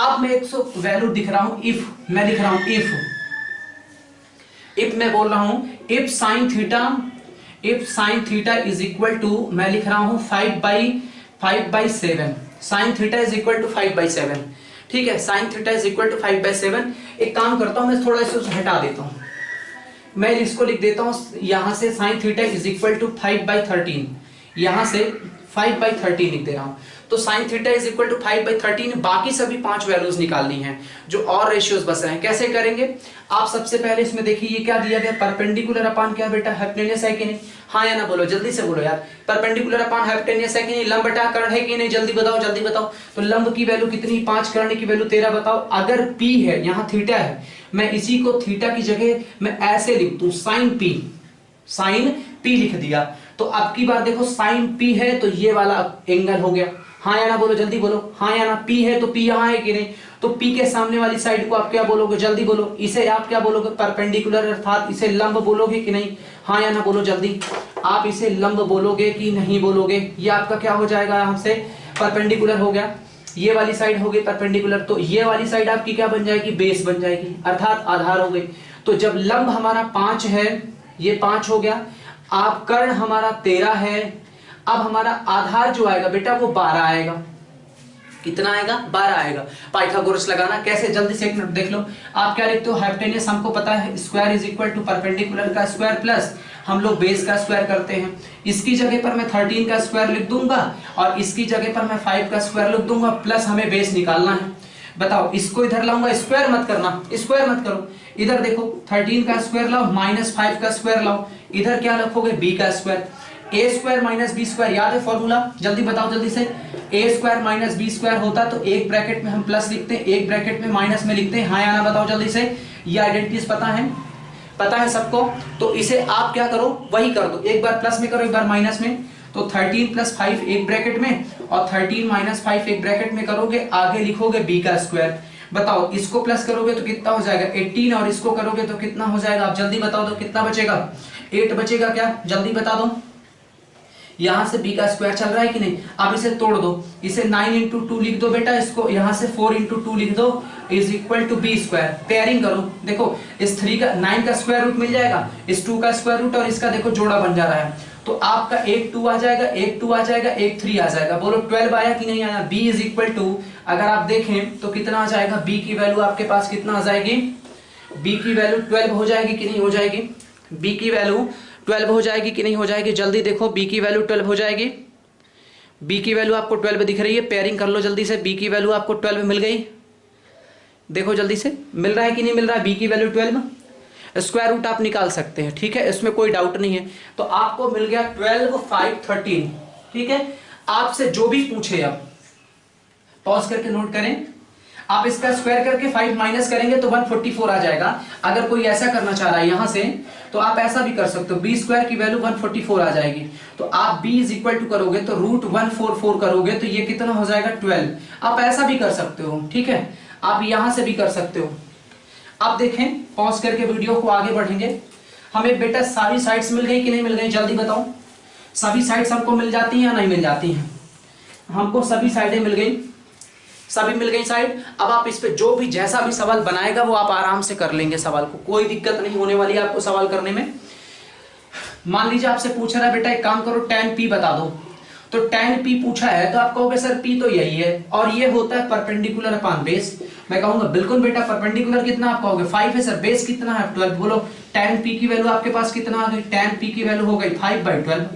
अब मैं 100 वैल्यू दिख रहा हूं, इफ मैं लिख रहा हूं, इफ मैं बोल रहा हूं if sine theta is equal to, मैं लिख रहा हूं 5/7, sine theta is equal to 5/7, ठीक है। Sine theta is equal to 5/7। एक काम करता हूं, मैं थोड़ा इसे हटा देता हूं, मैं इसको लिख देता हूं यहां से sine theta is equal to 5/13, यहां से 5/13 लिख दे रहा हूँ। तो sine theta is equal to 5/13। बाकी सभी 5 वैल्यूज निकालनी है जो और रेशियोज बच रहे हैं। कैसे करेंगे आप? सबसे पहले इसमें देखिए ये क्या दिया गया, परपेंडिकुलर अपान क्या बेटा, हाइपोटेन्यूस है कि नहीं? हाँ या ना बोलो, जल्दी से बोलो यार। परपेंडिकुलर अपान हाइपोटेन्यूस है कि नहीं? लंब बटा कर्ण है कि नहीं? जल्दी बताओ जल्दी बताओ। तो लंब की वैल्यू कितनी, 5, कर्ण की वैल्यू 13। बताओ अगर P है, यहाँ थीटा है, मैं इसी को थीटा की जगह मैं ऐसे लिख दूं, साइन P लिख दिया। तो अब की बार देखो साइन P है तो ये वाला एंगल हो गया। हाँ या ना बोलो, जल्दी बोलो। हाँ या ना? P है तो P यहाँ है कि नहीं? तो P के सामने वाली साइड को आप क्या बोलोगे, जल्दी बोलो। इसे आप क्या बोलोगे, परपेंडिकुलर, अर्थात इसे लंब बोलोगे कि नहीं? हाँ या ना बोलो जल्दी। आप इसे लंब बोलोगे कि नहीं बोलोगे? ये आपका क्या हो जाएगा, यहाँ से परपेंडिकुलर हो गया। ये वाली साइड हो गई परपेंडिकुलर, तो ये वाली साइड आपकी क्या बन जाएगी, बेस बन जाएगी, अर्थात आधार हो गई। तो जब लंब हमारा 5 है, ये 5 हो गया, आप कर्ण हमारा 13 है, अब हमारा आधार जो आएगा बेटा वो 12 आएगा। कितना आएगा, 12 आएगा। पाइथागोरस लगाना कैसे, जल्दी से एक मिनट देख लो। आप क्या लिखते हो, हाइपोटेन्यूस हमको पता है, square is equal to perpendicular का स्क्वायर प्लस हम लोग बेस का स्क्वायर करते हैं। इसकी जगह पर मैं 13 का स्क्वायर लिख दूंगा और इसकी जगह पर मैं 5 का स्क्वायर लिख दूंगा, प्लस हमें बेस निकालना है। बताओ, इसको इधर लाऊंगा, स्क्वायर मत करना, स्क्वायर मत करो। इधर देखो 13 का स्क्वायर लाओ माइनस 5 का स्क्वायर लाओ, इधर क्या रखोगे, b का स्क्वायर। ए स्क्वायर माइनस बी स्क्वायर याद है फॉर्मूला, जल्दी बताओ जल्दी से। ए स्क्वायर माइनस बी स्क्वायर होता तो एक ब्रैकेट में हम प्लस लिखते हैं, एक ब्रैकेट में माइनस में लिखते हैं। हाँ या ना बताओ जल्दी से। ये आइडेंटिटीज पता है, पता है सबको? तो इसे आप क्या करो, वही कर दो, एक बार प्लस में करो एक बार माइनस में। तो 13 प्लस 5 एक ब्रैकेट में और 13 माइनस 5 एक ब्रैकेट में करोगे, आगे लिखोगे b का स्क्वायर। बताओ इसको प्लस करोगे तो कितना हो जाएगा 18 और इसको करोगे तो कितना हो जाएगा, आप जल्दी बताओ तो कितना बचेगा, 8 बचेगा क्या, जल्दी बता दो। यहां से b का स्क्वायर चल रहा है कि नहीं? अब इसे तोड़ दो, इसे 9 इंटू 2 लिख दो बेटा, इसको यहां से 4 इंटू 2 लिख दो is equal to B square. Pairing करो, देखो इस 3 का 9 का स्क्वायर रूट मिल जाएगा, इस 2 का स्क्वायर रूट और इसका देखो जोड़ा बन जा रहा है। तो आपका एक 2 आ जाएगा, एक 2 आ जाएगा, एक 3 आ जाएगा। बोलो 12 आया कि नहीं आया? b इज इक्वल टू, अगर आप देखें तो कितना आ जाएगा, b की वैल्यू आपके पास कितना आ जाएगी, b की वैल्यू 12 हो जाएगी कि नहीं हो जाएगी? b की वैल्यू 12 हो जाएगी कि नहीं हो जाएगी? जल्दी देखो, b की वैल्यू 12 हो जाएगी। b की वैल्यू आपको 12 दिख रही है, पेयरिंग कर लो जल्दी से। b की वैल्यू आपको 12 मिल गई, देखो जल्दी से, मिल रहा है कि नहीं मिल रहा है? b की वैल्यू 12, स्क्वायर रूट आप निकाल सकते हैं, ठीक है, इसमें कोई डाउट नहीं है। तो आपको मिल गया 12, 5, 13, ठीक है। आपसे जो भी पूछे, आप पॉज करके नोट करें, आप इसका स्क्वायर करके 5 माइनस करेंगे तो 144 आ जाएगा। अगर कोई ऐसा करना चाह रहा है यहां से, तो आप ऐसा भी कर सकते हो, b स्क्वायर की वैल्यू 144 आ जाएगी। तो आप b इज इक्वल टू करोगे तो रूट 144 करोगे तो ये कितना हो जाएगा, 12। आप ऐसा भी कर सकते हो, ठीक है, आप यहां से भी कर सकते हो। अब देखें, पॉज करके वीडियो को आगे बढ़ेंगे। हमें बेटा सारी साइड्स मिल गई कि नहीं मिल गई, जल्दी बताओ। सभी साइड्स हमको मिल जाती हैं या नहीं मिल जाती हैं? हमको सभी साइडें मिल गई, सभी मिल गई साइड। अब आप इस पे जो भी जैसा भी सवाल बनाएगा वो आप आराम से कर लेंगे, सवाल को कोई दिक्कत नहीं होने वाली है आपको सवाल करने में। मान लीजिए आपसे पूछ रहा है बेटा एक काम करो tan p बता दो, तो tan p पूछा है तो आप कहोगे सर p तो यही है और ये होता है परपेंडिकुलर अपान बेस। मैं कहूंगा बिल्कुल बेटा, परपेंडिकुलर कितना आप कहोगे 5 है सर, बेस कितना है 12। बोलो tan p की वैल्यू आपके पास कितना आ गई, tan p की वैल्यू हो गई 5/12।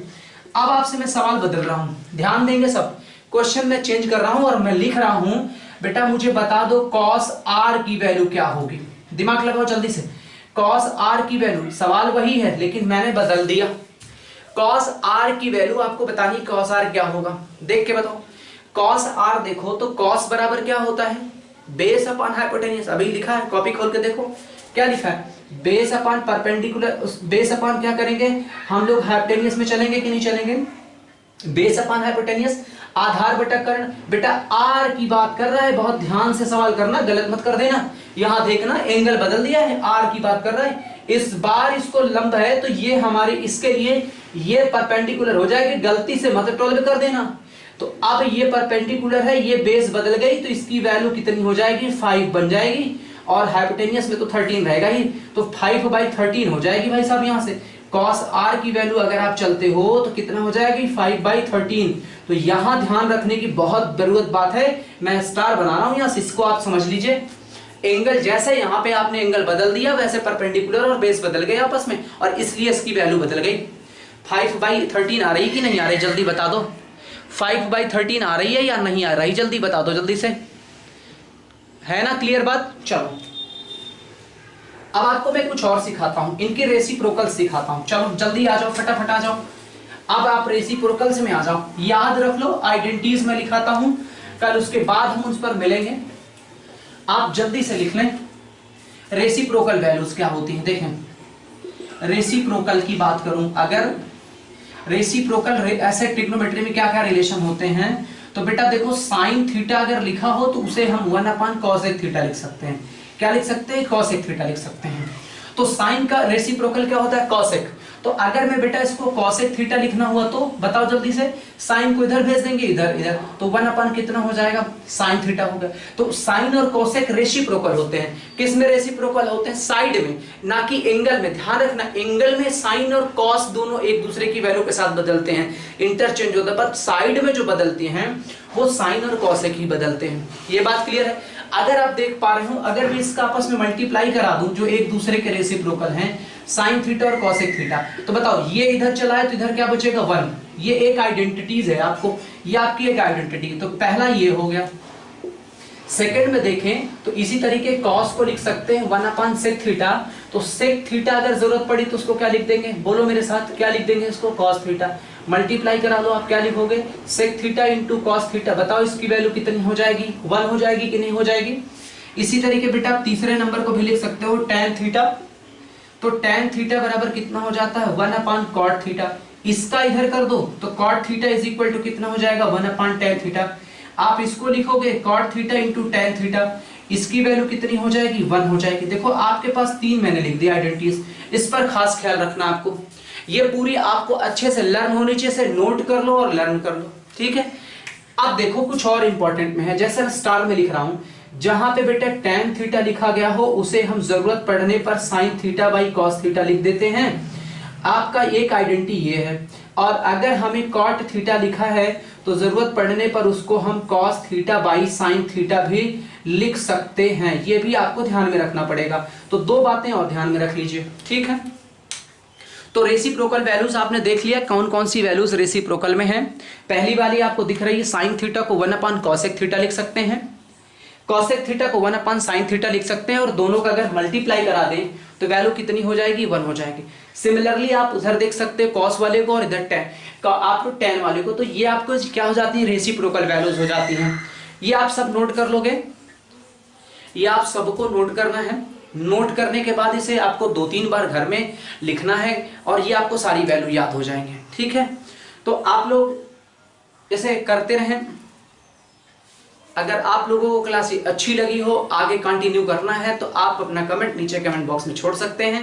अब आपसे मैं सवाल बदल रहा हूं, ध्यान देंगे सब, क्वेश्चन में चेंज कर रहा हूं और मैं लिख रहा हूं बेटा मुझे बता दो cos r की वैल्यू क्या होगी। दिमाग लगाओ जल्दी से, cos r की वैल्यू, सवाल वही है लेकिन मैंने बदल दिया। cos r की वैल्यू आपको बतानी, cos r क्या होगा, देख के बताओ। cos r देखो तो cos बराबर क्या होता है, बेस अपॉन हाइपोटेन्यूस। अभी लिखा है, कॉपी खोल के देखो क्या लिखा है, base upon perpendicular. Base upon क्या करेंगे हम लोग, हाइपोटेन्यूस में चलेंगे कि नहीं चलेंगे, बेस अपॉन हाइपोटेन्यूस, आधार बटा कर्ण। बेटा r की बात कर रहा है, बहुत ध्यान से सवाल करना, गलत मत कर देना। यहां देखना एंगल बदल दिया है, r की बात कर रहा है, इस बार इसको लंब है तो ये हमारे इसके लिए ये परपेंडिकुलर हो जाएगी, गलती से मत 12 कर देना। तो अब ये परपेंडिकुलर है, ये बेस बदल गई तो इसकी वैल्यू कितनी हो जाएगी, 5 बन जाएगी और हाइपोटेन्यूस में तो 13 रहेगा ही, तो 5/13 हो जाएगी भाई साहब। यहां से cos r की वैल्यू अगर आप चलते हो तो कितना हो जाएगी 5/13। तो यहां ध्यान रखने की बहुत जरूरत बात है, मैं स्टार बना रहा हूं यहां से, इसको आप समझ लीजिए। एंगल जैसे यहां पे आपने एंगल बदल दिया वैसे परपेंडिकुलर और बेस बदल गए आपस में और इसलिए इसकी वैल्यू बदल गई। 5/13 आ रही कि नहीं आ रही, जल्दी बता दो। 5/13 आ रही है या नहीं आ रही, जल्दी बता दो जल्दी से, है ना क्लियर बात। चलो अब आपको मैं कुछ और सिखाता हूं, इनके रेसिप्रोकल सिखाता हूं। चलो जल्दी आ जाओ, फटाफट आ जाओ। अब आप रेसिप्रोकल्स में आ जाओ, याद रख लो आइडेंटिटीज में लिखाता हूं, कल उसके बाद हम उस पर मिलेंगे। आप जल्दी से लिख लें रेसिप्रोकल वैल्यूज क्या होती हैं। देखें रेसिप्रोकल की बात करूं, अगर रेसिप्रोकल ऐसे ट्रिग्नोमेट्री में क्या क्या रिलेशन होते हैं, तो बेटा देखो साइन थीटा अगर लिखा हो तो उसे हम 1/cos थीटा लिख सकते हैं। क्या लिख सकते हैं, cosec थीटा लिख सकते हैं। तो साइन का रेसिप्रोकल क्या होता है, cosec। तो अगर मैं बेटा इसको cosec थीटा लिखना हुआ तो बताओ जल्दी से, साइन को इधर भेज देंगे, इधर इधर, तो 1 कितना हो जाएगा, साइन थीटा होगा। तो साइन और cosec रेसिप्रोकल होते हैं। किस में रेसिप्रोकल होते हैं, साइड में, ना कि एंगल में। ध्यान रखना एंगल में साइन और कॉस दोनों एक दूसरे की वैल्यू के साथ बदलते हैं, इंटरचेंज होता है, पर साइड में जो बदलती हैं वो साइन और cosec ही बदलते हैं। ये बात क्लियर है। अगर आप देख पा रहे हो, अगर मैं इसका आपस में मल्टीप्लाई करा दूं जो एक दूसरे के रेसिप्रोकल हैं, साइन थीटा और cosec थीटा, तो बताओ ये इधर चला है तो इधर क्या बचेगा, 1। ये एक आइडेंटिटीज है आपको, ये आपकी एक आइडेंटिटी है। तो पहला ये हो गया। सेकंड में देखें तो इसी तरीके cos को लिख सकते हैं 1/sec थीटा। तो sec थीटा अगर जरूरत पड़ी तो उसको क्या लिख देंगे, बोलो मेरे साथ, क्या लिख देंगे इसको, cos थीटा। मल्टीप्लाई करा लो, आप क्या लिखोगे, sec theta into cos theta. बताओ इसकी वैल्यू कितनी हो जाएगी, 1 हो जाएगी कि नहीं हो जाएगी। इसी तरीके बेटा आप तीसरे नंबर को भी लिख सकते हो tan थीटा। तो tan थीटा बराबर कितना हो जाता है, 1/cot थीटा। इसका इधर कर दो तो cot theta is equal to कितना हो जाएगा, 1/tan थीटा। आप इसको लिखोगे cot theta into tan theta, इसकी वैल्यू कितनी हो जाएगी, 1 हो जाएगी। देखो आपके पास 3 मैंने लिख दिया आइडेंटिटीज, इस पर खास ख्याल रखना आपको। ये पूरी आपको अच्छे से लर्न होनी चाहिए, से नोट कर लो और लर्न कर लो, ठीक है। अब देखो कुछ और इंपॉर्टेंट में है, जैसे मैं स्टार में लिख रहा हूं, जहां पे बेटा tan थीटा लिखा गया हो उसे हम जरूरत पड़ने पर sin theta by cos theta लिख देते हैं। आपका एक आइडेंटिटी ये है। और अगर हमें cot थीटा लिखा है तो जरूरत पड़ने पर उसको हम cos theta by sin theta भी लिख सकते हैं। ये भी आपको ध्यान में रखना पड़ेगा। तो 2 बातें और ध्यान में रख लीजिए, ठीक है। तो रेसिप्रोकल वैल्यूज आपने देख लिया, कौन कौन सी वैल्यूज रेसिप्रोकल में है। पहली वाली आपको दिख रही है, sin थीटा को 1/cosec थीटा लिख सकते हैं, cosec थीटा को 1/sin थीटा लिख सकते हैं, और दोनों का अगर मल्टीप्लाई करा दें तो वैल्यू कितनी हो जाएगी, 1 हो जाएगी। सिमिलरली आप उधर देख सकते हैं cos वाले को और इधर आपको tan वाले को, तो ये आपको क्या हो जाती है, रेसिप्रोकल वैल्यूज हो जाती हैं। ये आप सब नोट कर लोगे, ये आप सबको नोट करना है। नोट करने के बाद इसे आपको 2-3 बार घर में लिखना है और ये आपको सारी वैल्यू याद हो जाएंगे, ठीक है। तो आप लोग इसे करते रहें। अगर आप लोगों को क्लास अच्छी लगी हो, आगे कंटिन्यू करना है, तो आप अपना कमेंट नीचे कमेंट बॉक्स में छोड़ सकते हैं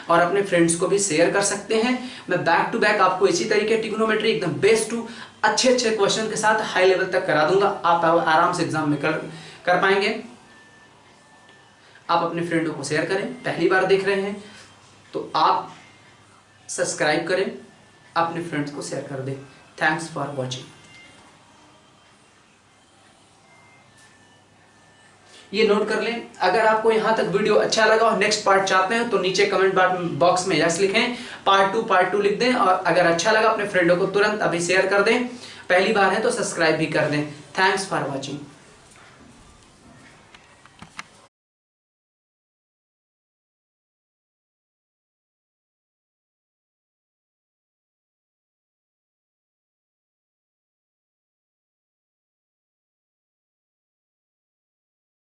और अपने फ्रेंड्स को भी शेयर कर सकते हैं। मैं बैक टू बैक आपको इसी तरीके ट्रिग्नोमेट्री एकदम बेस्ट टू अच्छे क्वेश्चन के साथ हाई लेवल तक करा दूंगा। आप आराम से एग्जाम में कर पाएंगे। आप अपने फ्रेंडों को शेयर करें, पहली बार देख रहे हैं तो आप सब्सक्राइब करें, अपने फ्रेंड्स को शेयर कर दें। Thanks for watching. ये नोट कर लें। अगर आपको यहां तक वीडियो अच्छा लगा और नेक्स्ट पार्ट चाहते हैं तो नीचे कमेंट बॉक्स में यस लिखें, पार्ट 2 लिख दें, और अगर अच्छा लगा अपने फ्रेंडों को तुरंत अभी शेयर कर दें। पहली बार है तो सब्सक्राइब भी कर दें। Thanks for watching.